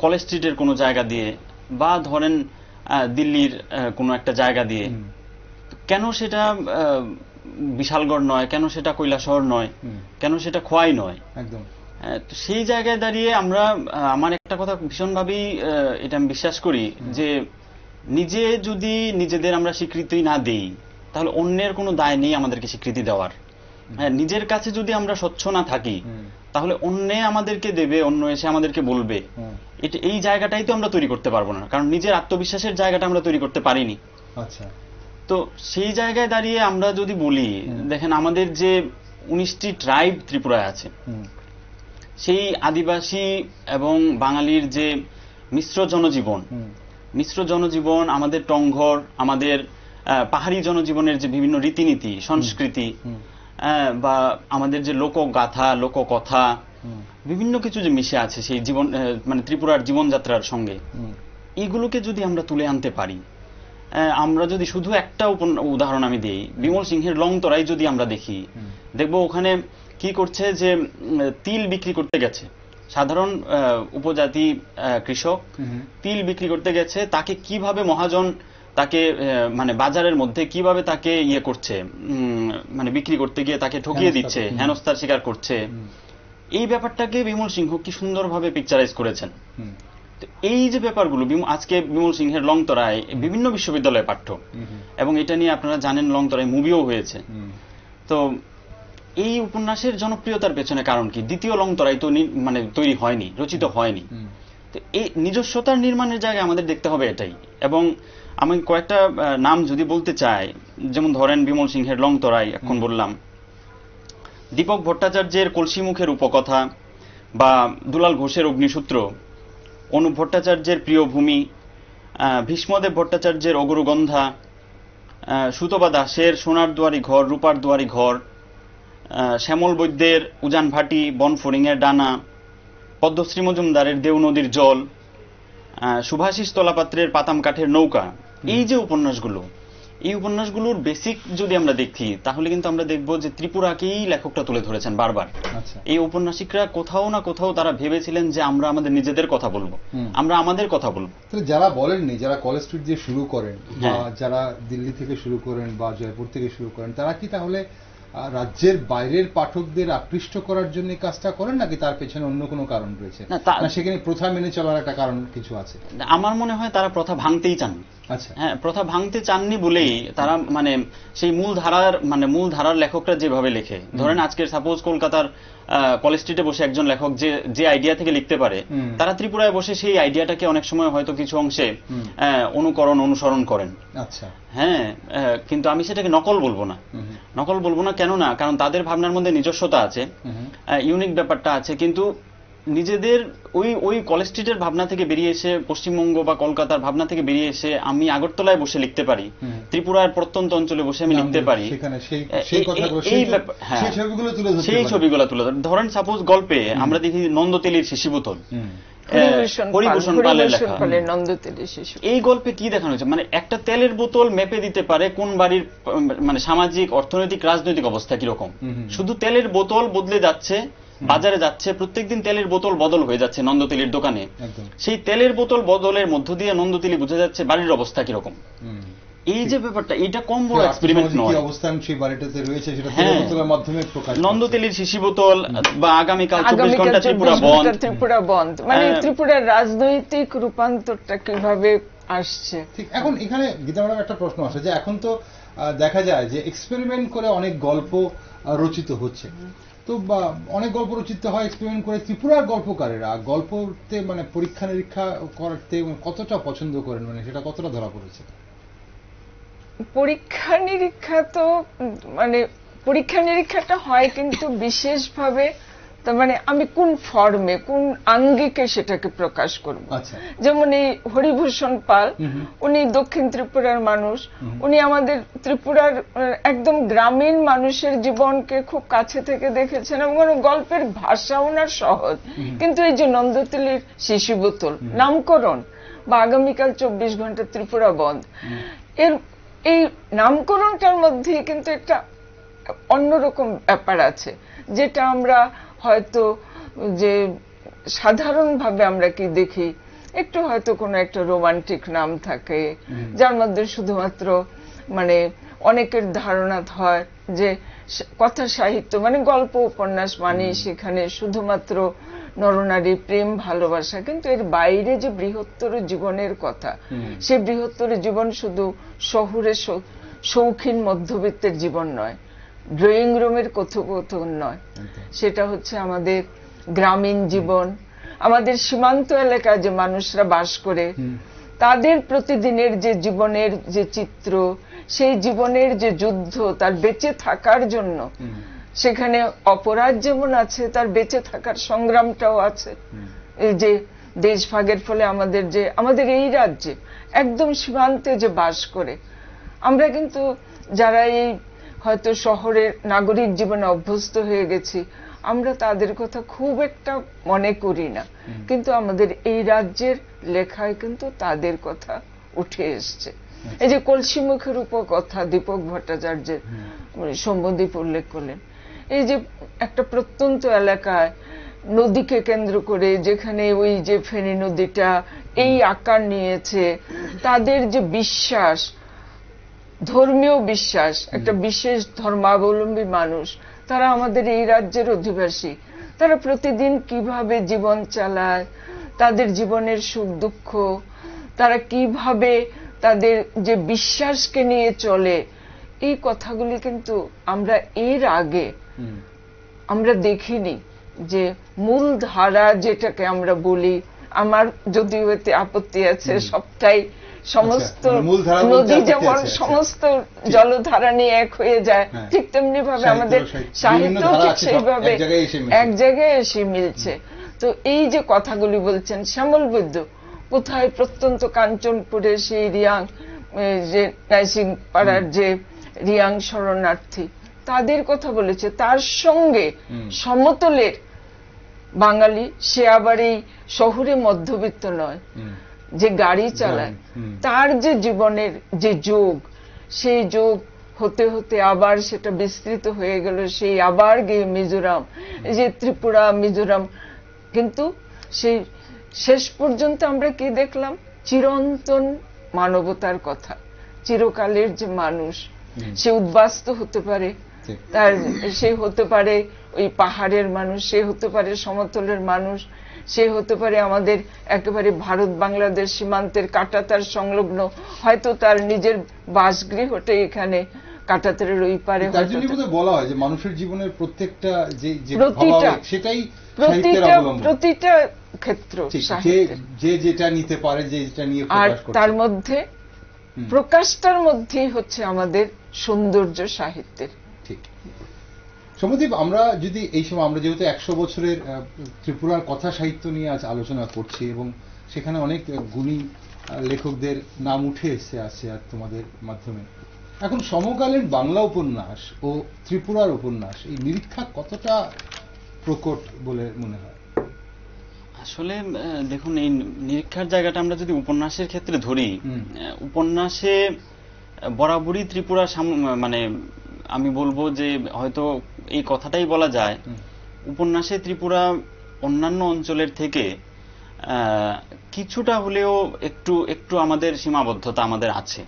Speaker 2: কলেজ স্ট্রিটের কোনো জায়গা দিয়ে, বা ধরেন দিল্লির কোনো একটা জায়গা দিয়ে। কেন সেটা বিশালগড় নয়, কেন সেটা কৈলাসহর নয়, কেন সেটা খোয়াই নয়? একদম। তো সেই জায়গায় দাঁড়িয়ে আমরা, আমার একটা কথা ভীষণভাবেই এটা আমি বিশ্বাস করি, যে নিজে যদি নিজেদের আমরা স্বীকৃতি না দেই, তাহলে অন্যের কোনো দায় নেই আমাদেরকে স্বীকৃতি দেওয়ার। নিজের কাছে যদি আমরা স্বচ্ছ না থাকি, তাহলে অন্যে আমাদেরকে দেবে, অন্য এসে আমাদেরকে বলবে। এই জায়গাটাই তো আমরা তৈরি করতে পারবো না, কারণ নিজের আত্মবিশ্বাসের জায়গাটা আমরা তৈরি করতে পারিনি। আচ্ছা, তো সেই জায়গায় দাঁড়িয়ে আমরা যদি বলি, দেখেন আমাদের যে 19টি ট্রাইব ত্রিপুরায় আছে, সেই আদিবাসী এবং বাঙালির যে মিশ্র জনজীবন, আমাদের টংঘর, আমাদের পাহাড়ি জনজীবনের যে বিভিন্ন রীতিনীতি, সংস্কৃতি, বা আমাদের যে লোকগাথা, লোককথা, বিভিন্ন কিছু যে মিশে আছে সেই জীবন, মানে ত্রিপুরার জীবনযাত্রার সঙ্গে, এইগুলোকে যদি আমরা তুলে আনতে পারি, আমরা যদি শুধু একটা উদাহরণ আমি দিই, বিমল সিংহের লংতরাই যদি আমরা দেখি, দেখবো ওখানে কি করছে, যে তিল বিক্রি করতে গেছে সাধারণ উপজাতি কৃষক, তিল বিক্রি করতে গেছে, তাকে কিভাবে মহাজন তাকে মানে বাজারের মধ্যে কিভাবে তাকে ইয়ে করছে, মানে বিক্রি করতে গিয়ে তাকে ঠকিয়ে দিচ্ছে, হেনস্থার শিকার করছে। এই ব্যাপারটাকে বিমল সিংহ কি সুন্দরভাবে পিকচারাইজ করেছেন। এই যে ব্যাপারগুলো আজকে বিমল সিংহের লংতরায় বিভিন্ন বিশ্ববিদ্যালয়ে পাঠ্য, এবং এটা নিয়ে আপনারা জানেন লংতরায় মুভিও হয়েছে। তো এই উপন্যাসের জনপ্রিয়তার পেছনে কারণ কি? দ্বিতীয় লংতরাই তো মানে তৈরি হয়নি, রচিত হয়নি। তো এই নিজস্বতার নির্মাণের জায়গায় আমাদের দেখতে হবে এটাই। এবং আমি কয়েকটা নাম যদি বলতে চাই, যেমন ধরেন বিমল সিংহের লংতরাই এখন বললাম, দীপক ভট্টাচার্যের কলসিমুখের উপকথা, বা দুলাল ঘোষের অগ্নিসূত্র, অনুপ ভট্টাচার্যের প্রিয় ভূমি, ভীষ্মদেব ভট্টাচার্যের অগরুগন্ধা, সুতপা দাসের সোনার দুয়ারি ঘর, রূপার দুয়ারি ঘর, শ্যামল বৈদ্যের উজান ভাটি, বনফড়িংয়ের ডানা, পদ্মশ্রী মজুমদারের দেও নদীর জল, সুভাষিস তলাপাত্রের পাতাম কাঠের নৌকা। এই যে উপন্যাসগুলো, এই উপন্যাসগুলোর বেসিক যদি আমরা দেখি, তাহলে কিন্তু আমরা দেখব যে ত্রিপুরাকেই লেখকটা তুলে ধরেছেন বারবার। এই ঔপন্যাসিকরা কোথাও না কোথাও তারা ভেবেছিলেন যে আমরা আমাদের নিজেদের কথা বলবো, আমরা আমাদের কথা বলবো।
Speaker 1: যারা বলেননি, যারা কলেজ স্ট্রিট দিয়ে শুরু করেন, বা যারা দিল্লি থেকে শুরু করেন বা জয়পুর থেকে শুরু করেন, তারা কি তাহলে রাজ্যের বাইরের পাঠকদের আকৃষ্ট করার জন্য কাজটা করেন, নাকি তার পেছনে অন্য কোনো কারণ রয়েছে? না, সেখানে প্রথা মেনে চলার একটা কারণ কিছু আছে?
Speaker 2: আমার মনে হয় তারা প্রথা ভাঙতেই চাননি। আচ্ছা, হ্যাঁ, প্রথা ভাঙতে চাননি বলেই তারা মানে সেই মূল ধারার লেখকরা যেভাবে লেখে, ধরেন আজকের সাপোজ কলকাতার কলেজ স্ট্রিটে বসে একজন লেখক যে আইডিয়া থেকে লিখতে পারে, তারা ত্রিপুরায় বসে সেই আইডিয়াটাকে অনেক সময় হয়তো কিছু অংশে অনুসরণ করেন। আচ্ছা, হ্যাঁ, কিন্তু আমি সেটাকে নকল বলবো না। কেন না? কারণ তাদের ভাবনার মধ্যে নিজস্বতা আছে, ইউনিক ব্যাপারটা আছে, কিন্তু নিজেদের ওই কলেজ স্ট্রিটের ভাবনা থেকে বেরিয়ে এসে, পশ্চিমবঙ্গ বা কলকাতার ভাবনা থেকে বেরিয়ে এসে আমি আগরতলায় বসে লিখতে পারি, ত্রিপুরার প্রত্যন্ত অঞ্চলে বসে আমি লিখতে পারি, সেই ছবিগুলো তুলে ধরেন সাপোজ গল্পে আমরা দেখি নন্দতেলির শিশি বোতল, হরিভূষণ পালের লেখা। এই গল্পে কি দেখানো হয়েছে, মানে একটা তেলের বোতল মেপে দিতে পারে কোন বাড়ির মানে সামাজিক, অর্থনৈতিক, রাজনৈতিক অবস্থা কিরকম। শুধু তেলের বোতল বদলে যাচ্ছে, বাজারে যাচ্ছে, প্রত্যেকদিন তেলের বোতল বদল হয়ে যাচ্ছে নন্দতিলির দোকানে। সেই তেলের বোতল বদলের মধ্য দিয়ে নন্দতিলি বোঝা যাচ্ছে বাড়ির অবস্থা কিরকম। এই যে ব্যাপারটা, এটা কম বড় এক্সপেরিমেন্ট নয়।
Speaker 1: অবস্থান সেই বাড়িটাতে রয়েছে, সেটা তেলের বোতলের মাধ্যমে প্রকাশ।
Speaker 2: নন্দতিলির শিশি বোতল বা আগামীকাল 24 ঘন্টা ত্রিপুরা বন্ধ।
Speaker 3: ত্রিপুরা বন্ধ মানে ত্রিপুরার রাজনৈতিক রূপান্তরটা কিভাবে আসছে।
Speaker 1: ঠিক, এখন এখানে গীতা ম্যাডাম একটা প্রশ্ন আসে যে এখন তো দেখা যায় যে এক্সপেরিমেন্ট করে অনেক গল্প রচিত হচ্ছে, তো অনেক গল্প রচিত হয় এক্সপেরিমেন্ট করে। ত্রিপুরার গল্পকারেরা গল্পতে মানে পরীক্ষা নিরীক্ষা করতে কতটা পছন্দ করেন, মানে সেটা কতটা ধরা পড়েছে?
Speaker 3: পরীক্ষা নিরীক্ষা তো মানে পরীক্ষা নিরীক্ষাটা হয়, কিন্তু বিশেষভাবে তার মানে আমি কোন ফর্মে কোন আঙ্গিকে সেটাকে প্রকাশ করব। যেমন এই হরিভূষণ পাল, উনি দক্ষিণ ত্রিপুরার মানুষ, উনি আমাদের ত্রিপুরার একদম গ্রামীণ মানুষের জীবনকে খুব কাছে থেকে দেখেছেন এবং গল্পের ভাষা ওনার সহজ। কিন্তু এই যে নন্দতিলির শিশু বোতল নামকরণ বা আগামীকাল 24 ঘন্টা ত্রিপুরা বন্ধ, এর এই নামকরণটার মধ্যে কিন্তু একটা অন্যরকম ব্যাপার আছে, যেটা আমরা হয়তো যে সাধারণভাবে আমরা কি দেখি, একটু হয়তো কোনো একটা রোমান্টিক নাম থাকে যার মধ্যে শুধুমাত্র মানে অনেকের ধারণা হয় যে কথা সাহিত্য মানে গল্প উপন্যাস মানে সেখানে শুধুমাত্র নরনারী প্রেম ভালোবাসা, কিন্তু এর বাইরে যে বৃহত্তর জীবনের কথা, সে বৃহত্তর জীবন শুধু শহুরে শৌখিন মধ্যবিত্তের জীবন নয়, ড্রয়িং রুমের কথোপকথন নয়, সেটা হচ্ছে আমাদের গ্রামীণ জীবন, আমাদের সীমান্ত এলাকায় যে মানুষরা বাস করে তাদের প্রতিদিনের যে জীবনের যে চিত্র, সেই জীবনের যে যুদ্ধ, তার বেঁচে থাকার জন্য সেখানে অপরাধ যেমন আছে, তার বেঁচে থাকার সংগ্রামটাও আছে। এই যে দেশভাগের ফলে আমাদের এই রাজ্যে একদম সীমান্তে যে বাস করে, আমরা কিন্তু যারা এই হয়তো শহরের নাগরিক জীবনে অভ্যস্ত হয়ে গেছি, আমরা তাদের কথা খুব একটা মনে করি না, কিন্তু আমাদের এই রাজ্যের লেখায় কিন্তু তাদের কথা উঠে এসছে। এই যে কলসিমুখের উপকথা দীপক ভট্টাচার্যের সৌম্যদীপ উল্লেখ করলেন, এই যে একটা প্রত্যন্ত এলাকায় নদীকে কেন্দ্র করে যেখানে ওই যে ফেনী নদীটা এই আকার নিয়েছে, তাদের যে বিশ্বাস, ধর্মীয় বিশ্বাস, একটা বিশেষ ধর্মাবলম্বী মানুষ, তারা আমাদের এই রাজ্যের অধিবাসী, তারা প্রতিদিন কিভাবে জীবন চালায়, তাদের জীবনের সুখ দুঃখ, তারা কিভাবে তাদের যে বিশ্বাসকে নিয়ে চলে, এই কথাগুলি কিন্তু আমরা এর আগে আমরা দেখিনি। যে মূল ধারা যেটাকে আমরা বলি, আমার যদিও এতে আপত্তি আছে, সবটাই সমস্ত নদী যেমন সমস্ত জলধারা নিয়ে এক হয়ে যায়, ঠিক তেমনি ভাবে আমাদের সাহিত্য ঠিক সেইভাবে এক জায়গায় এসে মিলছে। তো এই যে কথাগুলি বলছেন শ্যামল বৈদ্য, কোথায় প্রত্যন্ত কাঞ্চনপুরে সেই রিয়াং যে নাইসিং পাড়ার যে রিয়াং শরণার্থী, তাদের কথা বলেছে, তার সঙ্গে সমতলের বাঙালি, সে আবার এই শহুরে মধ্যবিত্ত নয়, যে গাড়ি চালায়, তার যে জীবনের যে যোগ, সেই যোগ হতে হতে আবার সেটা বিস্তৃত হয়ে গেল, সেই আবার গিয়ে মিজোরাম, যে ত্রিপুরা মিজোরাম, কিন্তু সেই শেষ পর্যন্ত আমরা কি দেখলাম, চিরন্তন মানবতার কথা, চিরকালের যে মানুষ, সে উদ্বাস্তু হতে পারে, তার সে হতে পারে ওই পাহাড়ের মানুষ, সে হতে পারে সমতলের মানুষ, সে হতে পারে আমাদের একেবারে ভারত বাংলাদেশ সীমান্তের কাঁটাতার সংলগ্ন, হয়তো তার নিজের বাসগৃহটা এখানে কাঁটাতারের ওই পারে।
Speaker 1: বলা হয় যে মানুষের জীবনের প্রত্যেকটা সেটাই
Speaker 3: প্রতিটা ক্ষেত্র
Speaker 1: যে যেটা নিতে পারে, যে যেটা নিয়ে
Speaker 3: আর তার মধ্যে প্রকাশটার মধ্যেই হচ্ছে আমাদের সৌন্দর্য সাহিত্যের।
Speaker 1: ঠিক। সৌম্যদীপ, আমরা যদি এই সময় আমরা যেহেতু 100 বছরের ত্রিপুরার কথা সাহিত্য নিয়ে আজ আলোচনা করছি এবং সেখানে অনেক গুণী লেখকদের নাম উঠে আসছে আর তোমাদের মাধ্যমে, এখন সমকালীন বাংলা উপন্যাস ও ত্রিপুরার উপন্যাস, এই নিরীক্ষা কতটা প্রকট বলে মনে হয়?
Speaker 2: আসলে দেখুন, এই নিরীক্ষার জায়গাটা আমরা যদি উপন্যাসের ক্ষেত্রে ধরি, উপন্যাসে বরাবরই ত্রিপুরা মানে আমি বলবো যে হয়তো এই কথাটাই বলা যায় উপন্যাসে ত্রিপুরা অন্যান্য অঞ্চলের থেকে কিছুটা হলেও একটু একটু আমাদের সীমাবদ্ধতা আমাদের আছে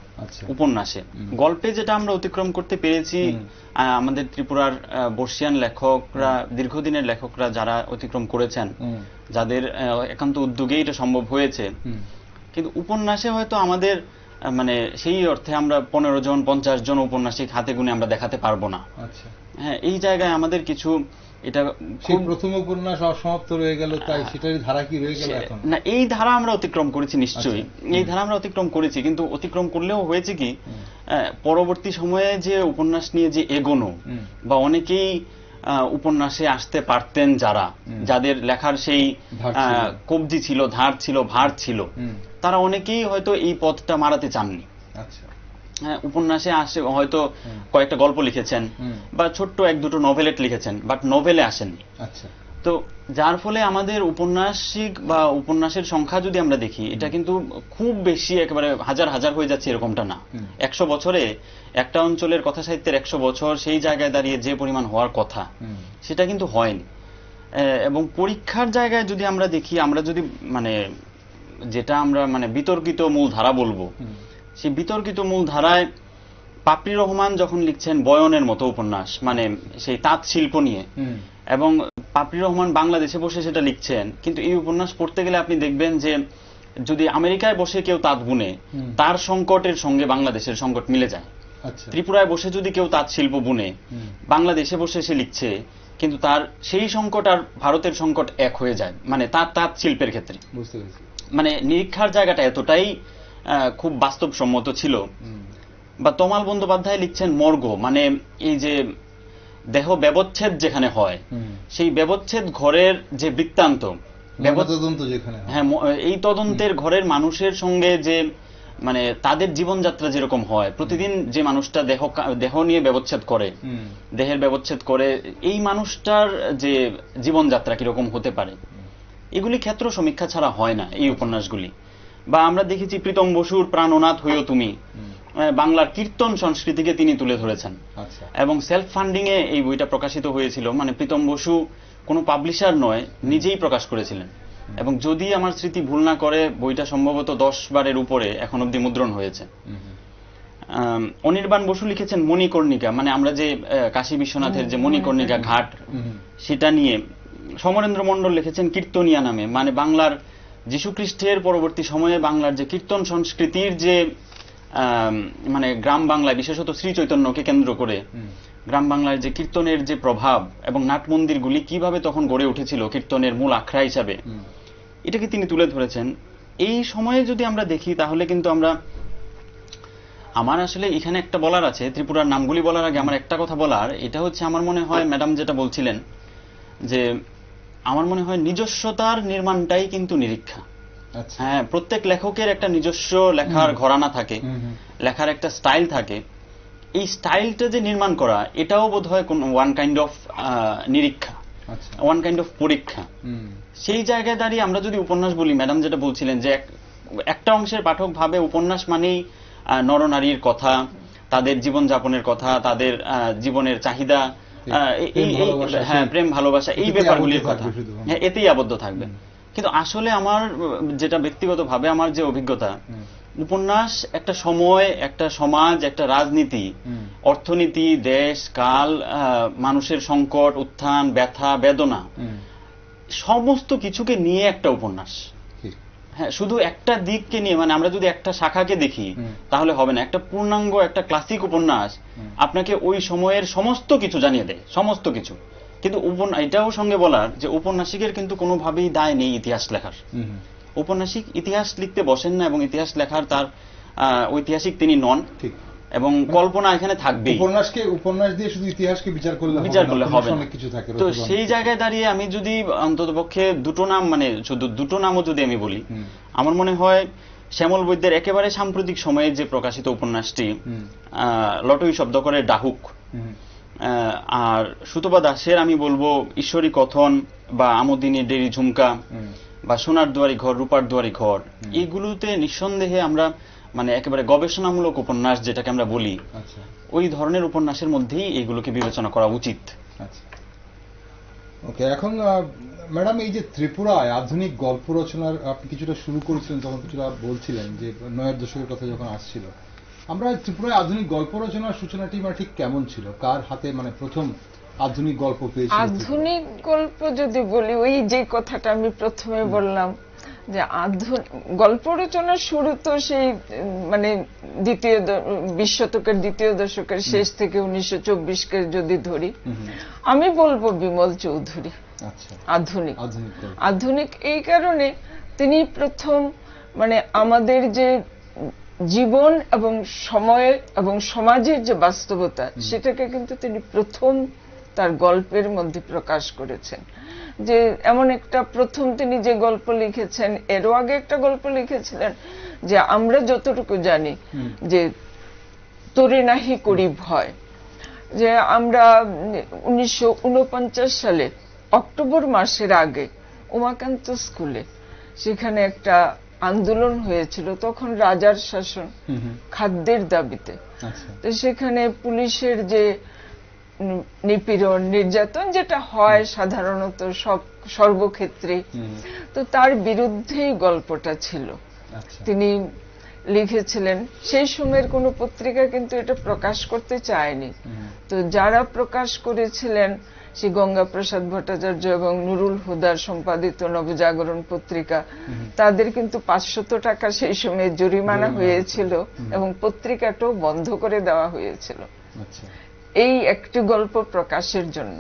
Speaker 2: উপন্যাসে। গল্পে যেটা আমরা অতিক্রম করতে পেরেছি, আমাদের ত্রিপুরার বর্ষিয়ান লেখকরা, দীর্ঘদিনের লেখকরা যারা অতিক্রম করেছেন, যাদের একান্ত উদ্যোগেই এটা সম্ভব হয়েছে, কিন্তু উপন্যাসে হয়তো আমাদের মানে সেই অর্থে আমরা 15 জন 50 জন উপন্যাসিক হাতে গুনে আমরা দেখাতে পারবো না। হ্যাঁ, এই জায়গায় আমাদের কিছু এটা
Speaker 1: খুব প্রথম উপন্যাস অসমাপ্ত রয়ে গেল, তাই সেটারই ধারা কি রয়ে গেল এখন?
Speaker 2: না, এই ধারা আমরা অতিক্রম করেছি নিশ্চয়ই, এই ধারা আমরা অতিক্রম করেছি, কিন্তু অতিক্রম করলেও হয়েছে কি পরবর্তী সময়ে যে উপন্যাস নিয়ে যে এগোনো বা অনেকেই উপন্যাসে আসতে পারতেন, যাদের লেখার সেই কবজি ছিল, ধার ছিল, ভার ছিল, তারা অনেকেই হয়তো এই পথটা মারাতে চাননি। উপন্যাসে আসে হয়তো কয়েকটা গল্প লিখেছেন বা ছোট্ট 1-2 নভেলেট লিখেছেন, বাট নভেলে আসেননি। তো যার ফলে আমাদের উপন্যাসিক বা উপন্যাসের সংখ্যা যদি আমরা দেখি, এটা কিন্তু খুব বেশি একেবারে হাজার হাজার হয়ে যাচ্ছে এরকমটা না। 100 বছরে একটা অঞ্চলের কথা সাহিত্যের 100 বছর সেই জায়গায় দাঁড়িয়ে যে পরিমাণ হওয়ার কথা, সেটা কিন্তু হয়নি। এবং পরীক্ষার জায়গায় যদি আমরা দেখি, আমরা যদি মানে যেটা আমরা মানে বিতর্কিত মূল ধারা বলবো, সেই বিতর্কিত মূল ধারায় পাপড়ি রহমান যখন লিখছেন বয়নের মতো উপন্যাস, মানে সেই তাঁত শিল্প নিয়ে, এবং পাপড়ি রহমান বাংলাদেশে বসে সেটা লিখছেন, কিন্তু এই উপন্যাস পড়তে গেলে আপনি দেখবেন যে যদি আমেরিকায় বসে কেউ তাঁত বুনে, তার সংকটের সঙ্গে বাংলাদেশের সংকট মিলে যায়। ত্রিপুরায় বসে যদি কেউ তাঁত শিল্প বুনে, বাংলাদেশে বসে সে লিখছে, কিন্তু তার সেই সংকট আর ভারতের সংকট এক হয়ে যায়, মানে তাঁত শিল্পের ক্ষেত্রে। মানে নিরীক্ষার জায়গাটা এতটাই খুব বাস্তবসম্মত ছিল। বা তমাল বন্দ্যোপাধ্যায় লিখছেন মর্গ, মানে এই যে দেহ ব্যবচ্ছেদ যেখানে হয়, সেই ব্যবচ্ছেদ ঘরের যে বৃত্তান্ত, হ্যাঁ, এই তদন্তের ঘরের মানুষের সঙ্গে যে মানে তাদের জীবনযাত্রা যেরকম হয়, প্রতিদিন যে মানুষটা দেহ নিয়ে ব্যবচ্ছেদ করে, দেহের ব্যবচ্ছেদ করে, এই মানুষটার যে জীবনযাত্রা কিরকম হতে পারে, এগুলি ক্ষেত্র সমীক্ষা ছাড়া হয় না এই উপন্যাসগুলি। বা আমরা দেখেছি প্রীতম বসুর প্রাণনাথ হইও তুমি, বাংলার কীর্তন সংস্কৃতিকে তিনি তুলে ধরেছেন, এবং সেলফ ফান্ডিং এ এই বইটা প্রকাশিত হয়েছিল। মানে প্রীতম বসু কোনো পাবলিশার নয়, নিজেই প্রকাশ করেছিলেন, এবং যদি আমার স্মৃতি ভুল না করে বইটা সম্ভবত 10 বারের উপরে এখন অব্দি মুদ্রণ হয়েছে। অনির্বাণ বসু লিখেছেন মণিকর্ণিকা, মানে আমরা যে কাশী বিশ্বনাথের যে মণিকর্ণিকা ঘাট, সেটা নিয়ে। সমরেন্দ্র মণ্ডল লিখেছেন কীর্তনিয়া নামে, মানে বাংলার যীশুখ্রিস্টের পরবর্তী সময়ে বাংলার যে কীর্তন সংস্কৃতির যে মানে গ্রাম বাংলায়, বিশেষত শ্রী চৈতন্যকে কেন্দ্র করে গ্রাম বাংলার যে কীর্তনের যে প্রভাব এবং নাট মন্দিরগুলি কিভাবে তখন গড়ে উঠেছিল কীর্তনের মূল আখড়া হিসাবে, এটাকে তিনি তুলে ধরেছেন। এই সময়ে যদি আমরা দেখি, তাহলে কিন্তু আমার আসলে এখানে একটা বলার আছে, ত্রিপুরার নামগুলি বলার আগে আমার একটা কথা বলার, এটা হচ্ছে আমার মনে হয় ম্যাডাম যেটা বলছিলেন, যে আমার মনে হয় নিজস্বতার নির্মাণটাই কিন্তু নিরীক্ষা। হ্যাঁ, প্রত্যেক লেখকের একটা নিজস্ব লেখার ঘরানা থাকে, লেখার একটা স্টাইল থাকে। এই স্টাইলটা যে নির্মাণ করা, এটাও বোধহয় কোন ওয়ান কাইন্ড অফ নিরীক্ষা, ওয়ান কাইন্ড অফ পরীক্ষা। সেই জায়গায় দাঁড়িয়ে আমরা যদি উপন্যাস বলি, ম্যাডাম যেটা বলছিলেন যে একটা অংশের পাঠক ভাবে উপন্যাস মানেই নরনারীর কথা, তাদের জীবনযাপনের কথা, তাদের জীবনের চাহিদা, হ্যাঁ, প্রেম ভালোবাসা, এই ব্যাপারগুলির কথা, হ্যাঁ, এতেই আবদ্ধ থাকবে। কিন্তু আসলে আমার যেটা ব্যক্তিগতভাবে আমার যে অভিজ্ঞতা, উপন্যাস একটা সময়, একটা সমাজ, একটা রাজনীতি, অর্থনীতি, দেশ কাল, মানুষের সংকট, উত্থান, ব্যথা, বেদনা, সমস্ত কিছুকে নিয়ে একটা উপন্যাস। হ্যাঁ, শুধু একটা দিককে নিয়ে, মানে আমরা যদি একটা শাখাকে দেখি তাহলে হবে না। একটা পূর্ণাঙ্গ, একটা ক্লাসিক উপন্যাস আপনাকে ওই সময়ের সমস্ত কিছু জানিয়ে দেয়, সমস্ত কিছু। কিন্তু এটাও সঙ্গে বলার যে উপন্যাসিকের কিন্তু কোনোভাবেই দায় নেই ইতিহাস লেখার। উপন্যাসিক ইতিহাস লিখতে বসেন না, এবং ইতিহাস লেখার তার ঐতিহাসিক তিনি নন, এবং কল্পনা এখানে থাকবে।
Speaker 1: উপন্যাস দিয়ে শুধু ইতিহাসকে বিচার করলে হবে না, অনেক কিছু থাকে।
Speaker 2: তো সেই জায়গায় দাঁড়িয়ে আমি যদি অন্ততপক্ষে দুটো নাম, মানে শুধু দুটো নামও যদি আমি বলি, আমার মনে হয় শ্যামল বৈদ্যের একেবারে সাম্প্রতিক সময়ে যে প্রকাশিত উপন্যাসটি লটই শব্দ করে ডাহুক, আর সুতপা দাসের আমি বলবো ঈশ্বরী কথন বা আমোদিনী ডেরি ঝুমকা বা সোনার দুয়ারি ঘর, রূপার দুয়ারি ঘর, এইগুলোতে নিঃসন্দেহে আমরা মানে একেবারে গবেষণামূলক উপন্যাস যেটাকে আমরা বলি, ওই ধরনের উপন্যাসের মধ্যেই এইগুলোকে বিবেচনা করা উচিত।
Speaker 1: ওকে, এখন ম্যাডাম এই যে ত্রিপুরায় আধুনিক গল্প রচনার আপনি কিছুটা শুরু করেছিলেন, তখন কিছুটা বলছিলেন যে 90-এর দশকের কথা যখন আসছিল, আমরা ত্রিপুরায় আধুনিক গল্প রচনার সূচনাটি মানে ঠিক কেমন ছিল, কার হাতে মানে প্রথম আধুনিক গল্প পেয়েছিল?
Speaker 3: আধুনিক গল্প যদি বলি, ওই যে কথাটা আমি প্রথমে বললাম যে গল্প রচনার শুরু তো সেই মানে 20 শতকের দ্বিতীয় দশকের শেষ থেকে 1924-কে যদি ধরি, আমি বলবো বিমল চৌধুরী আধুনিক। আধুনিক এই কারণে তিনি প্রথম মানে আমাদের যে জীবন এবং সময়ের এবং সমাজের যে বাস্তবতা, সেটাকে কিন্তু তিনি প্রথম তার গল্পের মধ্যে প্রকাশ করেছেন। যে এমন একটা প্রথম তিনি যে গল্প লিখেছেন, এরও আগে একটা গল্প লিখেছিলেন যে আমরা যতটুকু জানি যে তোরে নাহি করি ভয়, যে আমরা 1949 সালে অক্টোবর মাসের আগে উমাকান্ত স্কুলে সেখানে একটা আন্দোলন হয়েছিল, তখন রাজার শাসন, খাদ্যের দাবিতে। তো সেখানে পুলিশের যে নিপীড়ন নির্যাতন যেটা হয় সাধারণত সর্বক্ষেত্রে, তো তার বিরুদ্ধেই গল্পটা ছিল। তিনি লিখেছিলেন, সেই সময়ের কোনো পত্রিকা কিন্তু এটা প্রকাশ করতে চায়নি। তো যারা প্রকাশ করেছিলেন শ্রী গঙ্গাপ্রসাদ ভট্টাচার্য এবং নুরুল হুদার সম্পাদিত নবজাগরণ পত্রিকা, তাদের কিন্তু 500 টাকা সেই সময় জরিমানা হয়েছিল এবং পত্রিকাটাও বন্ধ করে দেওয়া হয়েছিল এই একটি গল্প প্রকাশের জন্য।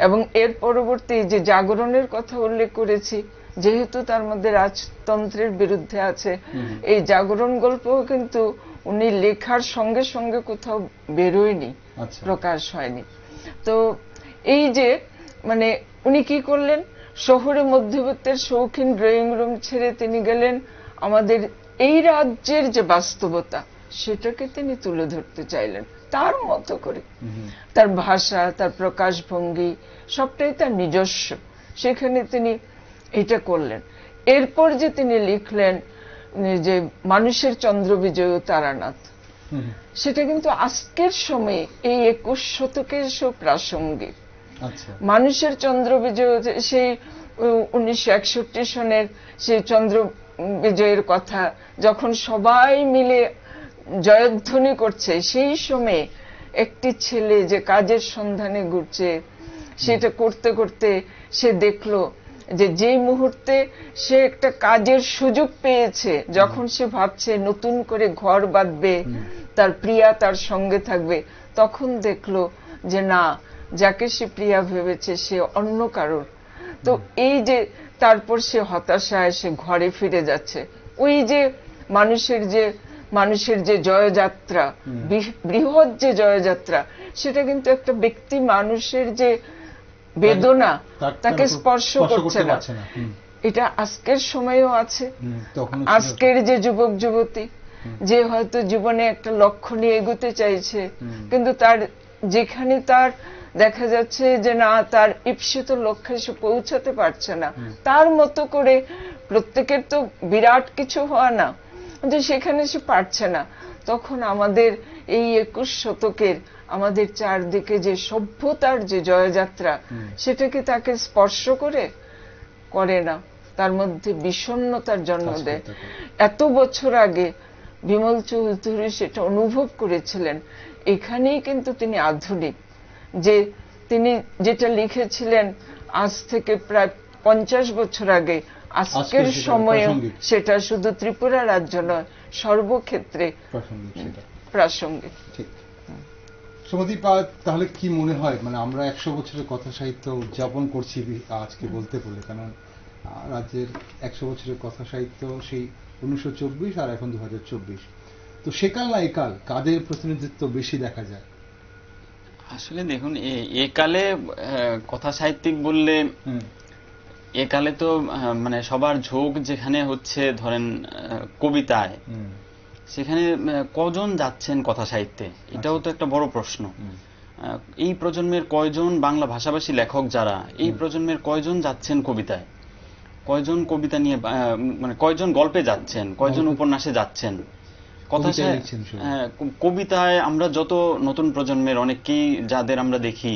Speaker 3: এবং এর পরবর্তী যে জাগরণের কথা উল্লেখ করেছি, যেহেতু তার মধ্যে রাজতন্ত্রের বিরুদ্ধে আছে, এই জাগরণ গল্পও কিন্তু উনি লেখার সঙ্গে সঙ্গে কোথাও বেরোয়নি, প্রকাশ হয়নি। তো এই যে মানে উনি কি করলেন, শহরে মধ্যবিত্তের শৌখিন ড্রয়িং রুম ছেড়ে তিনি গেলেন আমাদের এই রাজ্যের যে বাস্তবতা, সেটাকে তিনি তুলে ধরতে চাইলেন তার মতো করে। তার ভাষা, তার প্রকাশভঙ্গি সবটাই তার নিজস্ব, সেখানে তিনি এটা করলেন। এরপর যে তিনি লিখলেন যে মানুষের চন্দ্র বিজয় তারানাথ, সেটা কিন্তু আজকের সময়ে এই 21 শতকের প্রাসঙ্গিক। মানুষের চন্দ্র বিজয় সেই 1961 সনের সেই চন্দ্র বিজয়ের কথা যখন সবাই মিলে জয়ধ্বনি করছে, সেই সময়ে একটি ছেলে যে কাজের সন্ধানে ঘুরছে, সেটা করতে করতে সে দেখলো যে যেই মুহূর্তে সে একটা কাজের সুযোগ পেয়েছে, যখন সে ভাবছে নতুন করে ঘর বাঁধবে, তার প্রিয়া তার সঙ্গে থাকবে, তখন দেখলো যে না, যাকে সে প্রিয়া ভেবেছে সে অন্য কারোর। তো এই যে তারপর সে হতাশায় সে ঘরে ফিরে যাচ্ছে। ওই যে মানুষের যে জয়যাত্রা, বৃহৎ যে জয়যাত্রা, সেটা কিন্তু একটা ব্যক্তি মানুষের যে বেদনা তাকে স্পর্শ করছে না। এটা আজকের সময়েও আছে। আজকের যে যুবক যুবতী যে হয়তো জীবনে একটা লক্ষ্য নিয়ে এগোতে চাইছে, কিন্তু তার যেখানে তার দেখা যাচ্ছে যে না, তার ঈপ্সিত লক্ষ্যে সে পৌঁছাতে পারছে না, তার মতো করে প্রত্যেকের তো বিরাট কিছু হওয়া না, যে সেখানে সে পারছে না, তখন আমাদের এই 21 শতকের আমাদের চারদিকে যে সভ্যতার যে জয়যাত্রা, সেটাকে তাকে স্পর্শ করে না, তার মধ্যে বিষণ্ণতার জন্ম দেয়। এত বছর আগে বিমল চৌধুরী সেটা অনুভব করেছিলেন। এখানেই কিন্তু তিনি আধুনিক, যে তিনি যেটা লিখেছিলেন আজ থেকে প্রায় 50 বছর আগে, আজকের সময়েও সেটা শুধু ত্রিপুরা রাজ্য নয়, সর্বক্ষেত্রে প্রাসঙ্গিক।
Speaker 1: সুমদীপ, তাহলে কি মনে হয়, মানে আমরা 100 বছরের কথা সাহিত্য উদযাপন করছি আজকে বলতে বলে, কারণ রাজ্যের 100 বছরের কথা সাহিত্য সেই 1924 আর এখন 2024, তো সেকাল না একাল কাদের প্রতিনিধিত্ব বেশি দেখা যায়?
Speaker 2: আসলে দেখুন, একালে কথা সাহিত্যিক বললে একালে তো মানে সবার ঝোঁক যেখানে হচ্ছে ধরেন কবিতায়, সেখানে কজন যাচ্ছেন কথা সাহিত্যে, এটাও তো একটা বড় প্রশ্ন। এই প্রজন্মের কয়জন বাংলা ভাষাভাষী লেখক যারা, এই প্রজন্মের কয়জন যাচ্ছেন কবিতায়, কয়জন কবিতা নিয়ে মানে কয়জন গল্পে যাচ্ছেন, কয়জন উপন্যাসে যাচ্ছেন। কবিতায় আমরা যত নতুন প্রজন্মের অনেককেই যাদের আমরা দেখি,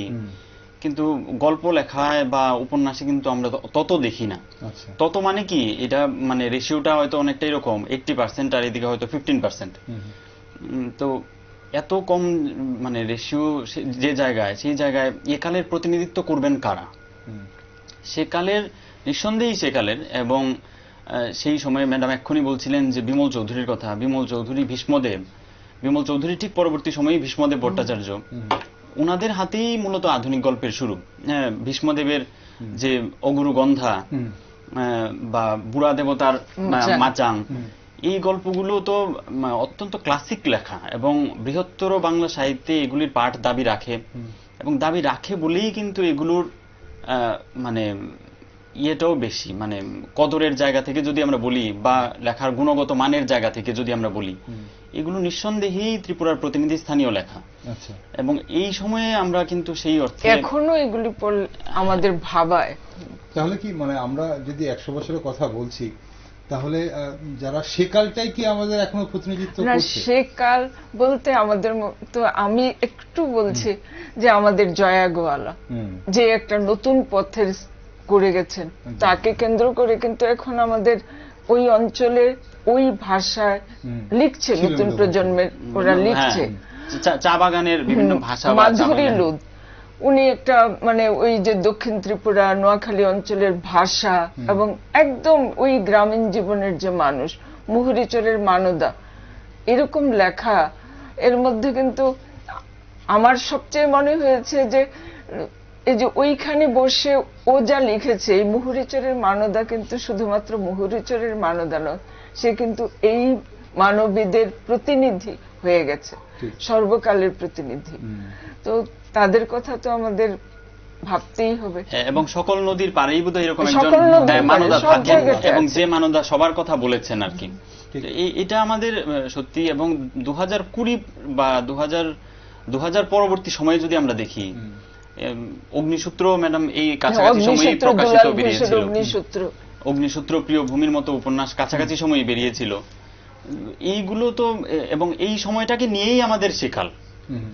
Speaker 2: কিন্তু গল্প লেখায় বা উপন্যাসে কিন্তু আমরা তত দেখি না।
Speaker 1: আচ্ছা,
Speaker 2: তত মানে কি, এটা মানে রেশিওটা হয়তো অনেকটা এরকম 80% আর এদিকে হয়তো 15%। তো এত কম মানে রেশিও যে জায়গায়, সেই জায়গায় একালের প্রতিনিধিত্ব করবেন কারা? সেকালের, নিঃসন্দেহেই সেকালের। এবং সেই সময়ে ম্যাডাম এক্ষুনি বলছিলেন যে বিমল চৌধুরীর কথা, বিমল চৌধুরী, ভীষ্মদেব, বিমল চৌধুরী ঠিক পরবর্তী সময়ে ভীষ্মদেব ভট্টাচার্য, ওনাদের হাতেই মূলত আধুনিক গল্পের শুরু। ভীষ্মদেবের যে অগুরু গন্ধা বা বুড়া দেবতার মাচাং, এই গল্পগুলো তো অত্যন্ত ক্লাসিক লেখা এবং বৃহত্তর বাংলা সাহিত্যে এগুলির পাঠ দাবি রাখে। এবং দাবি রাখে বলেই কিন্তু এগুলোর মানে ইয়েটাও বেশি, মানে কদরের জায়গা থেকে যদি আমরা বলি বা লেখার গুণগত মানের জায়গা থেকে যদি আমরা বলি, এগুলো নিঃসন্দেহেই ত্রিপুরার প্রতিনিধি স্থানীয় লেখা। এবং এই সময়ে আমরা কিন্তু সেই অর্থে
Speaker 3: এখনো এগুলি আমাদের ভাবায়।
Speaker 1: তাহলে কি মানে আমরা যদি 100 বছরের কথা বলছি, তাহলে যারা সেকালটাই কি আমাদের এখনো প্রতিনিধিত্ব করছে?
Speaker 3: না, সেকাল বলতে আমাদের তো আমি একটু বলছি যে আমাদের জয়া গোয়ালা যে একটা নতুন পথের করে গেছেন, তাকে কেন্দ্র করে কিন্তু এখন আমাদের ওই অঞ্চলের ওই ভাষায় লিখছে নতুন প্রজন্মের, ওরা লিখছে।
Speaker 2: চা বাগানের বিভিন্ন ভাষা,
Speaker 3: মাধুরী লুদ, উনি একটা মানে ওই যে দক্ষিণ ত্রিপুরা নোয়াখালী অঞ্চলের ভাষা এবং একদম ওই গ্রামীণ জীবনের যে মানুষ, মুহুরীচরের মানদা, এরকম লেখা। এর মধ্যে কিন্তু আমার সবচেয়ে মনে হয়েছে যে এই যে ওইখানে বসে ও যা লিখেছে, এই মুহুরীচরের মানদা কিন্তু শুধুমাত্র মুহুরীচরের মানদা নয়, সে কিন্তু এই মানবীদের প্রতিনিধি হয়ে গেছে, সর্বকালের প্রতিনিধি। তো তাদের কথা তো আমাদের ভাবতেই হবে।
Speaker 2: এবং সকল নদীর পারেই বোধহয় এরকম একজন মানদা থাকেন, এবং যে মানদা সবার কথা বলেছেন আর কি। এটা আমাদের সত্যি। এবং 2020 বা 2000 পরবর্তী সময়ে যদি আমরা দেখি, অগ্নিসূত্র ম্যাডাম এই কাছাকাছি সময়ে প্রকাশিত বেরিয়েছিল, অগ্নিসূত্র, প্রিয় ভূমির মতো উপন্যাস কাছাকাছি সময়ে বেরিয়েছিল। এইগুলো তো, এবং এই সময়টাকে নিয়েই আমাদের সেকাল।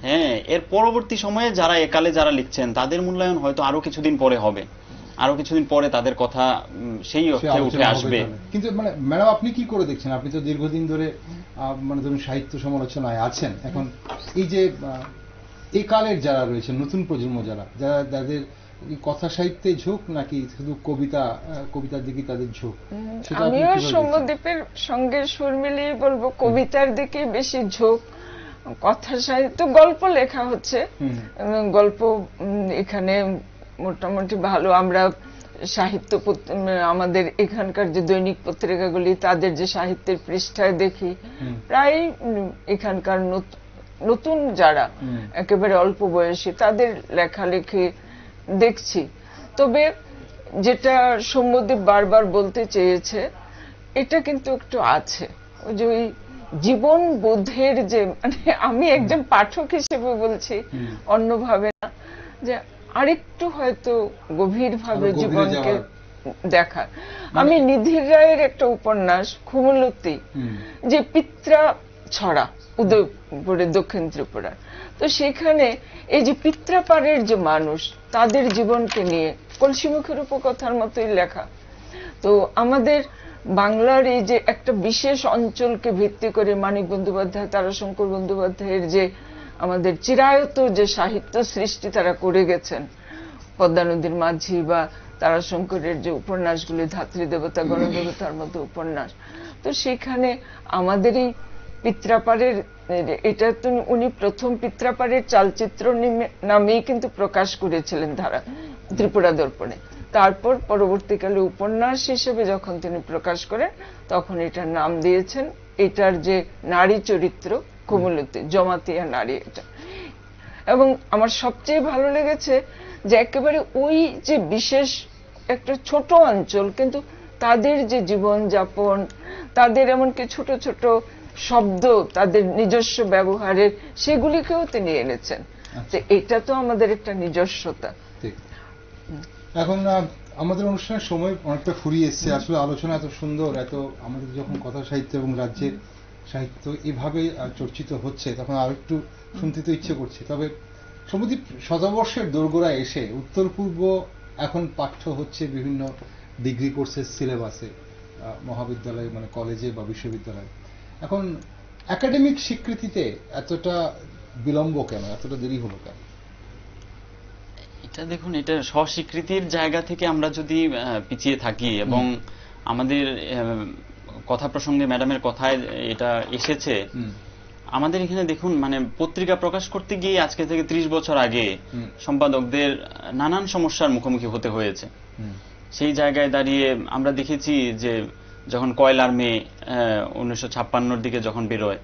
Speaker 2: হ্যাঁ, এর পরবর্তী সময়ে যারা একালে যারা লিখছেন, তাদের মূল্যায়ন হয়তো আরো কিছুদিন পরে হবে, আরো কিছুদিন পরে তাদের কথা সেই অর্থে উঠে আসবে।
Speaker 1: কিন্তু মানে ম্যাডাম, আপনি কি করে দেখছেন? আপনি তো দীর্ঘদিন ধরে মানে ধরুন সাহিত্য সমালোচনায় আছেন। এখন এই যে এই কালের যারা রয়েছে, নতুন প্রজন্ম যারা, তাদের কথা সাহিত্যে ঝোঁক নাকি শুধু কবিতার দিকে তাদের ঝোঁক?
Speaker 3: আমিও সৌম্যদীপের সঙ্গে সুর মিলিয়ে বলবো কবিতার দিকে বেশি ঝোঁক। কথা সাহিত্য, গল্প লেখা হচ্ছে, গল্প এখানে মোটামুটি ভালো। আমরা সাহিত্য, আমাদের এখানকার যে দৈনিক পত্রিকাগুলি, তাদের যে সাহিত্যের পৃষ্ঠায় দেখি, প্রায় এখানকার নতুন যারা একেবারে অল্প বয়সী, তাদের লেখালেখি দেখছি। তবে যেটা সৌম্যদীপ বারবার বলতে চেয়েছে, এটা কিন্তু একটু আছে, ওই যে ওই জীবন বোধের যে, মানে আমি একজন পাঠক হিসেবে বলছি, অন্যভাবে না, যে আরেকটু হয়তো গভীরভাবে জীবনকে দেখা। আমি নিধির রায়ের একটা উপন্যাস খুমুলতি, যে পিত্রা ছড়া, উদয়পুরে দক্ষিণ ত্রিপুরার, তো সেখানে এই যে পিত্রাপাড়ের যে মানুষ, তাদের জীবনকে নিয়ে কলসিমুখের উপকথার মতোই লেখা। তো আমাদের বাংলার এই যে একটা বিশেষ অঞ্চলকে ভিত্তি করে মানিক বন্দ্যোপাধ্যায়, তারাশঙ্কর বন্দ্যোপাধ্যায়ের যে আমাদের চিরায়ত যে সাহিত্য সৃষ্টি তারা করে গেছেন, পদ্মা নদীর মাঝি বা তারাশঙ্করের যে উপন্যাসগুলি, ধাত্রী দেবতা, গণদেবতার মতো উপন্যাস, তো সেখানে আমাদের এই পিত্রাপাড়ের, এটা তো উনি প্রথম পিত্রাপাড়ের চালচিত্র নামেই কিন্তু প্রকাশ করেছিলেন ধারা ত্রিপুরা দর্পণে। তারপর পরবর্তীকালে উপন্যাস হিসেবে যখন তিনি প্রকাশ করেন, তখন এটার নাম দিয়েছেন, এটার যে নারী চরিত্র কোমলতি, জমাতিয়া নারী এটা। এবং আমার সবচেয়ে ভালো লেগেছে যে একেবারে ওই যে বিশেষ একটা ছোট অঞ্চল, কিন্তু তাদের যে জীবন যাপন, তাদের এমনকি ছোট ছোট শব্দ, তাদের নিজস্ব ব্যবহারের, সেগুলিকেও তিনি এনেছেন। এটা তো আমাদের একটা নিজস্বতা।
Speaker 1: এখন আমাদের অনুষ্ঠানের সময় অনেকটা ফুরিয়ে এসছে। আসলে আলোচনা এত সুন্দর, এত আমাদের যখন কথা সাহিত্য এবং রাজ্যের সাহিত্য এভাবে চর্চিত হচ্ছে, তখন আরো একটু শুনতে তো ইচ্ছে করছে। তবে সমুদ্রীপ শতবর্ষের দোরগোড়ায় এসে উত্তর পূর্ব এখন পাঠ্য হচ্ছে বিভিন্ন ডিগ্রি কোর্সের সিলেবাসে, মহাবিদ্যালয় মানে কলেজে বা বিশ্ববিদ্যালয়ে। এখন একাডেমিক স্বীকৃতিতে এতটা বিলম্ব কেন, এতটা দেরি হলো কেন?
Speaker 2: এটা দেখুন, এটা স্বস্বীকৃতির জায়গা থেকে আমরা যদি পিছিয়ে থাকি এবং আমাদের কথা প্রসঙ্গে ম্যাডামের কথায় এটা এসেছে, আমাদের এখানে দেখুন মানে পত্রিকা প্রকাশ করতে গিয়ে আজকে থেকে 30 বছর আগে সম্পাদকদের নানান সমস্যার মুখোমুখি হতে হয়েছে। সেই জায়গায় দাঁড়িয়ে আমরা দেখেছি যে যখন কয়লার মেয়ে 1956 দিকে যখন বেরোয়,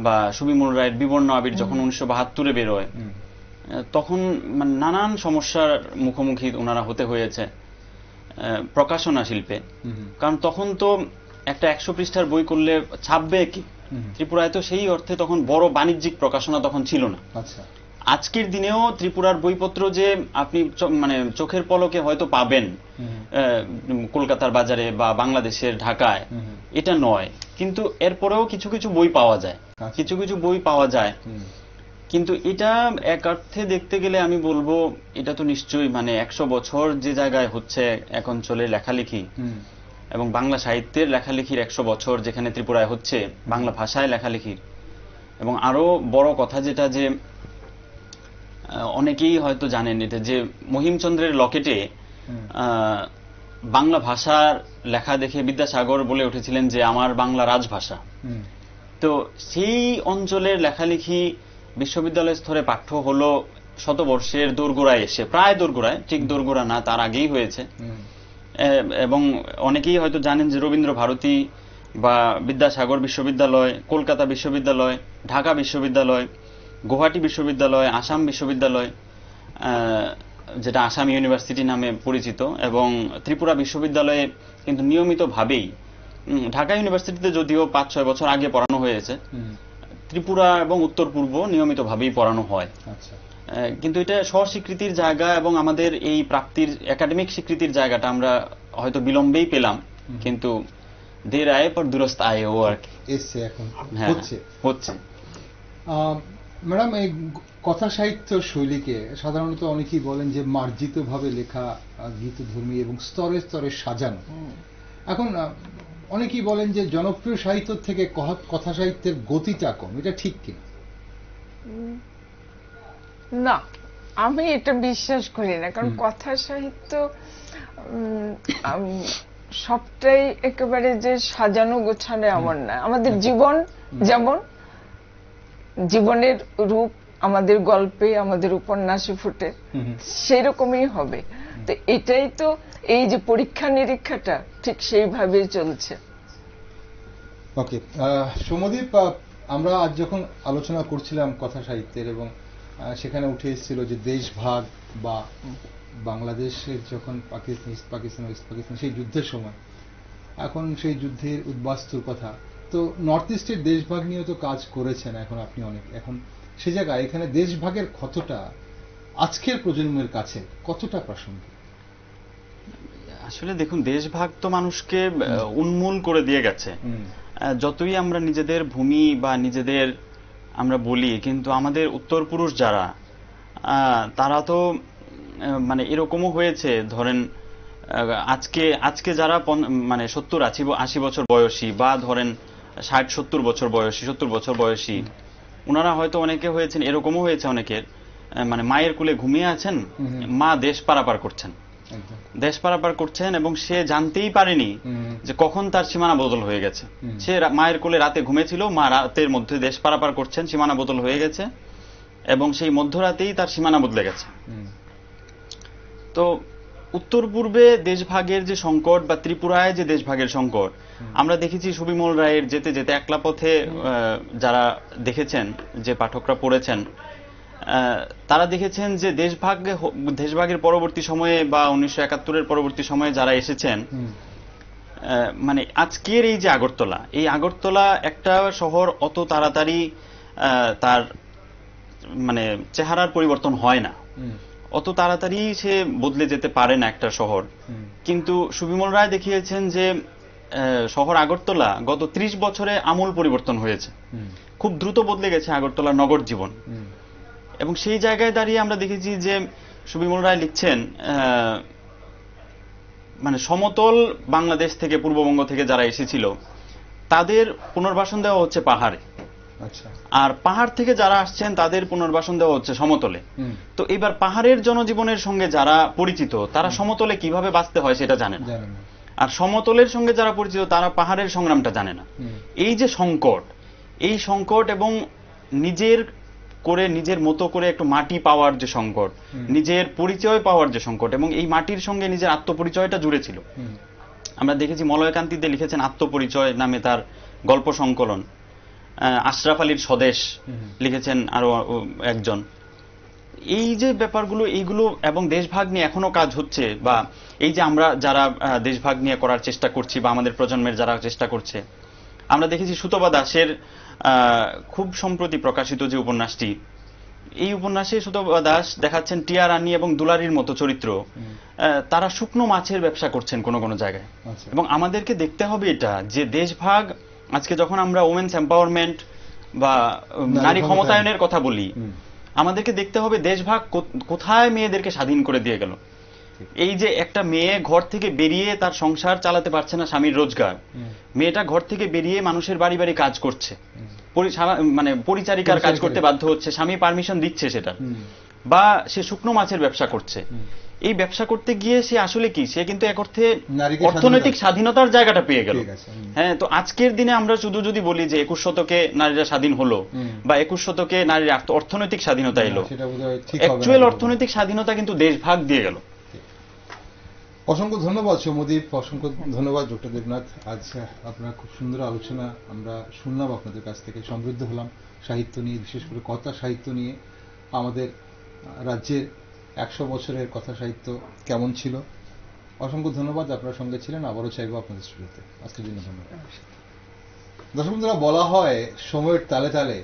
Speaker 2: বা সুবিমল রায়ের বিবর্ণ আবির যখন 1972 বেরোয়, তখন মানে নানান সমস্যার মুখোমুখি ওনারা হতে হয়েছে প্রকাশনা শিল্পে। কারণ তখন তো একটা 100 পৃষ্ঠার বই করলে ছাপবে কি? ত্রিপুরায় তো সেই অর্থে তখন বড় বাণিজ্যিক প্রকাশনা তখন ছিল না। আজকের দিনেও ত্রিপুরার বইপত্র যে আপনি মানে চোখের পলকে হয়তো পাবেন কলকাতার বাজারে বা বাংলাদেশের ঢাকায়, এটা নয়, কিন্তু এরপরেও কিছু কিছু বই পাওয়া যায়, কিছু কিছু বই পাওয়া যায়। কিন্তু এটা এক অর্থে দেখতে গেলে আমি বলবো এটা তো নিশ্চয়ই মানে 100 বছর যে জায়গায় হচ্ছে এক অঞ্চলে লেখালেখি এবং বাংলা সাহিত্যের লেখালেখির 100 বছর যেখানে ত্রিপুরায় হচ্ছে বাংলা ভাষায় লেখালেখির। এবং আরো বড় কথা যেটা, যে অনেকেই হয়তো জানেন এটা, যে মহিমচন্দ্রের লকেটে বাংলা ভাষার লেখা দেখে বিদ্যাসাগর বলে উঠেছিলেন যে আমার বাংলা রাজভাষা। তো সেই অঞ্চলের লেখালেখি বিশ্ববিদ্যালয় স্তরে পাঠ্য হলো শতবর্ষের দোরগোড়ায় এসে, প্রায় দোরগোড়ায়, ঠিক দোরগোড়া না, তার আগেই হয়েছে। এবং অনেকেই হয়তো জানেন যে রবীন্দ্র ভারতী বা বিদ্যাসাগর বিশ্ববিদ্যালয়, কলকাতা বিশ্ববিদ্যালয়, ঢাকা বিশ্ববিদ্যালয়, গুয়াহাটি বিশ্ববিদ্যালয়, আসাম বিশ্ববিদ্যালয় যেটা আসাম ইউনিভার্সিটি নামে পরিচিত, এবং ত্রিপুরা বিশ্ববিদ্যালয়ে কিন্তু নিয়মিতভাবেই, ঢাকা ইউনিভার্সিটিতে যদিও 5-6 বছর আগে পড়ানো হয়েছে, ত্রিপুরা এবং উত্তর পূর্ব নিয়মিতভাবেই পড়ানো হয়। কিন্তু এটা স্বস্বীকৃতির জায়গা এবং আমাদের এই প্রাপ্তির একাডেমিক স্বীকৃতির জায়গাটা আমরা হয়তো বিলম্বেই পেলাম, কিন্তু দের আয়ে পর দুরস্ত আয়েও আর কি
Speaker 1: এসছে, এখন
Speaker 2: হচ্ছে।
Speaker 1: ম্যাডাম, এই কথা সাহিত্য শৈলীকে সাধারণত অনেকেই বলেন যে মার্জিত ভাবে লেখা, গীতধর্মী এবং স্তরে স্তরে সাজানো। এখন অনেকেই বলেন যে জনপ্রিয় সাহিত্য থেকে কথা সাহিত্যের গতিটা কম, এটা ঠিক কিনা?
Speaker 3: না, আমি এটা বিশ্বাস করি না। কারণ কথা সাহিত্য সবটাই একেবারে যে সাজানো গোছানো এমন না। আমাদের জীবন যেমন, জীবনের রূপ আমাদের গল্পে, আমাদের উপন্যাসে ফুটে, সেরকমই হবে। তো এটাই তো, এই যে পরীক্ষা নিরীক্ষাটা ঠিক সেইভাবেই চলছে।
Speaker 1: ওকে সৌম্যদীপ, আমরা আজ যখন আলোচনা করছিলাম কথা সাহিত্যের, এবং সেখানে উঠে এসেছিল যে দেশভাগ বা বাংলাদেশের যখন পাকিস্তান সেই যুদ্ধের সময়, এখন সেই যুদ্ধের উদ্বাস্তুর কথা, তো নর্থ ইস্টের দেশভাগ নিয়ে তো কাজ করেছেন এখন আপনি অনেক। এখন সে জায়গায় এখানে দেশভাগের ক্ষতটা আজকের প্রজন্মের কাছে কতটা প্রাসঙ্গিক?
Speaker 2: আসলে দেখুন, দেশভাগ তো মানুষকে উন্মূল করে দিয়ে গেছে। যতই আমরা নিজেদের ভূমি বা নিজেদের আমরা বলি, কিন্তু আমাদের উত্তরপুরুষ যারা, তারা তো মানে এরকমও হয়েছে, ধরেন আজকে যারা মানে 70-80 বছর বয়সী, বা ধরেন 60-70 বছর বয়সী, 70 বছর বয়সী, ওনারা হয়তো অনেকে হয়েছেন, এরকমও হয়েছে অনেকের, মানে মায়ের কোলে ঘুমিয়ে আছেন, মা দেশ পারাপার করছেন এবং সে জানতেই পারেনি যে কখন তার সীমানা বদল হয়ে গেছে। সে মায়ের কোলে রাতে ঘুমেছিল, মা রাতের মধ্যে দেশ পারাপার করছেন, সীমানা বদল হয়ে গেছে, এবং সেই মধ্যরাতেই তার সীমানা বদলে গেছে। তো উত্তর পূর্বে দেশভাগের যে সংকট, বা ত্রিপুরায় যে দেশভাগের সংকট, আমরা দেখেছি সুবিমল রায়ের যেতে যেতে একলা পথে, যারা দেখেছেন, যে পাঠকরা পড়েছেন, তারা দেখেছেন যে দেশভাগের পরবর্তী সময়ে বা 1971-এর পরবর্তী সময়ে যারা এসেছেন, মানে আজকের এই যে আগরতলা, এই আগরতলা একটা শহর অত তাড়াতাড়ি তার মানে চেহারার পরিবর্তন হয় না, অত তাড়াতাড়ি সে বদলে যেতে পারে না একটা শহর। কিন্তু সুবিমল রায় দেখিয়েছেন যে শহর আগরতলা গত 30 বছরে আমূল পরিবর্তন হয়েছে, খুব দ্রুত বদলে গেছে আগরতলার নগর জীবন। এবং সেই জায়গায় দাঁড়িয়ে আমরা দেখেছি যে সুবিমল রায় লিখছেন মানে সমতল বাংলাদেশ থেকে, পূর্ববঙ্গ থেকে যারা এসেছিল তাদের পুনর্বাসন দেওয়া হচ্ছে পাহাড়ে,
Speaker 1: আচ্ছা,
Speaker 2: আর পাহাড় থেকে যারা আসছেন তাদের পুনর্বাসন দেওয়া হচ্ছে সমতলে। তো এবার পাহাড়ের জনজীবনের সঙ্গে যারা পরিচিত তারা সমতলে কিভাবে বাঁচতে হয় সেটা জানে না, আর সমতলের সঙ্গে যারা পরিচিত তারা পাহাড়ের সংগ্রামটা জানে না। এই যে সংকট, এই সংকট এবং নিজের মতো করে একটু মাটি পাওয়ার যে সংকট, নিজের পরিচয় পাওয়ার যে সংকট, এবং এই মাটির সঙ্গে নিজের আত্মপরিচয়টা জুড়ে ছিল। আমরা দেখেছি মলয়কান্তি দে লিখেছেন আত্মপরিচয় নামে তার গল্প সংকলন, আশরাফ আলীর স্বদেশ লিখেছেন আরো একজন। এই যে ব্যাপারগুলো, এইগুলো এবং দেশভাগ নিয়ে এখনো কাজ হচ্ছে, বা এই যে আমরা যারা দেশভাগ নিয়ে করার চেষ্টা করছি বা আমাদের প্রজন্মের যারা চেষ্টা করছে, আমরা দেখেছি সুতপা দাসের খুব সম্প্রতি প্রকাশিত যে উপন্যাসটি, এই উপন্যাসে সুতপা দাস দেখাচ্ছেন টিয়া রানী এবং দুলারির মতো চরিত্র তারা শুকনো মাছের ব্যবসা করছেন কোনো কোনো জায়গায়। এবং আমাদেরকে দেখতে হবে এটা যে দেশভাগ, আজকে যখন আমরা ওমেন্স এম্পাওয়ারমেন্ট বা নারী ক্ষমতায়নের কথা বলি, আমাদেরকে দেখতে হবে দেশভাগ কোথায় মেয়েদেরকে স্বাধীন করে দিয়ে গেল। এই যে একটা মেয়ে ঘর থেকে বেরিয়ে তার সংসার চালাতে পারছে না, স্বামীর রোজগার, মেয়েটা ঘর থেকে বেরিয়ে মানুষের বাড়ি বাড়ি কাজ করছে, মানে পরিচারিকার কাজ করতে বাধ্য হচ্ছে, স্বামী পারমিশন দিচ্ছে সেটা, বা সে শুকনো মাছের ব্যবসা করছে। এই ব্যবসা করতে গিয়ে সে আসলে কি, সে কিন্তু এক অর্থে অর্থনৈতিক স্বাধীনতার জায়গাটা পেয়ে গেল। হ্যাঁ, তো আজকের দিনে আমরা শুধু যদি বলি যে 21 শতকে নারীরা স্বাধীন হলো বা 21 শতকে নারীর অর্থনৈতিক স্বাধীনতা এলো, অ্যাকচুয়াল অর্থনৈতিক স্বাধীনতা কিন্তু দেশভাগ দিয়ে গেল।
Speaker 1: অসংখ্য ধন্যবাদ সৌম্যদীপ, অসংখ্য ধন্যবাদ ডক্টর দেবনাথ। আজ আপনার খুব সুন্দর আলোচনা আমরা শুনলাম আপনাদের কাছ থেকে, সমৃদ্ধ হলাম সাহিত্য নিয়ে, বিশেষ করে কথা সাহিত্য নিয়ে। আমাদের রাজ্যের 100 বছরের কথা সাহিত্য কেমন ছিল। অসংখ্য ধন্যবাদ, আপনার সঙ্গে ছিলেন। আবারও চাইবো আপনাদের স্টুডিওতে। আজকের জন্য ধন্যবাদ। দর্শক বন্ধুরা, বলা হয় সময়ের তালে তালে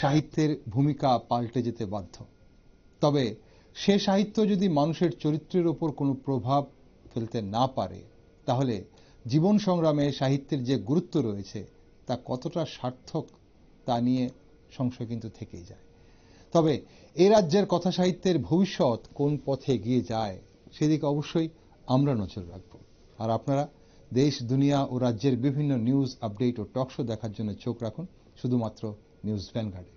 Speaker 1: সাহিত্যের ভূমিকা পাল্টে যেতে বাধ্য। তবে সে সাহিত্য যদি মানুষের চরিত্রের উপর কোনো প্রভাব ফেলতে না পারে, তাহলে জীবন সংগ্রামে সাহিত্যের যে গুরুত্ব রয়েছে তা কতটা সার্থক তা নিয়ে সংশয় কিন্তু থেকেই যায়। তবে এ রাজ্যের কথা সাহিত্যের ভবিষ্যৎ কোন পথে এগিয়ে যায় সেদিকে অবশ্যই আমরা নজর রাখব। আর আপনারা দেশ, দুনিয়া ও রাজ্যের বিভিন্ন নিউজ, আপডেট ও টক শো দেখার জন্য চোখ রাখুন শুধুমাত্র নিউজ ভ্যানগার্ডে।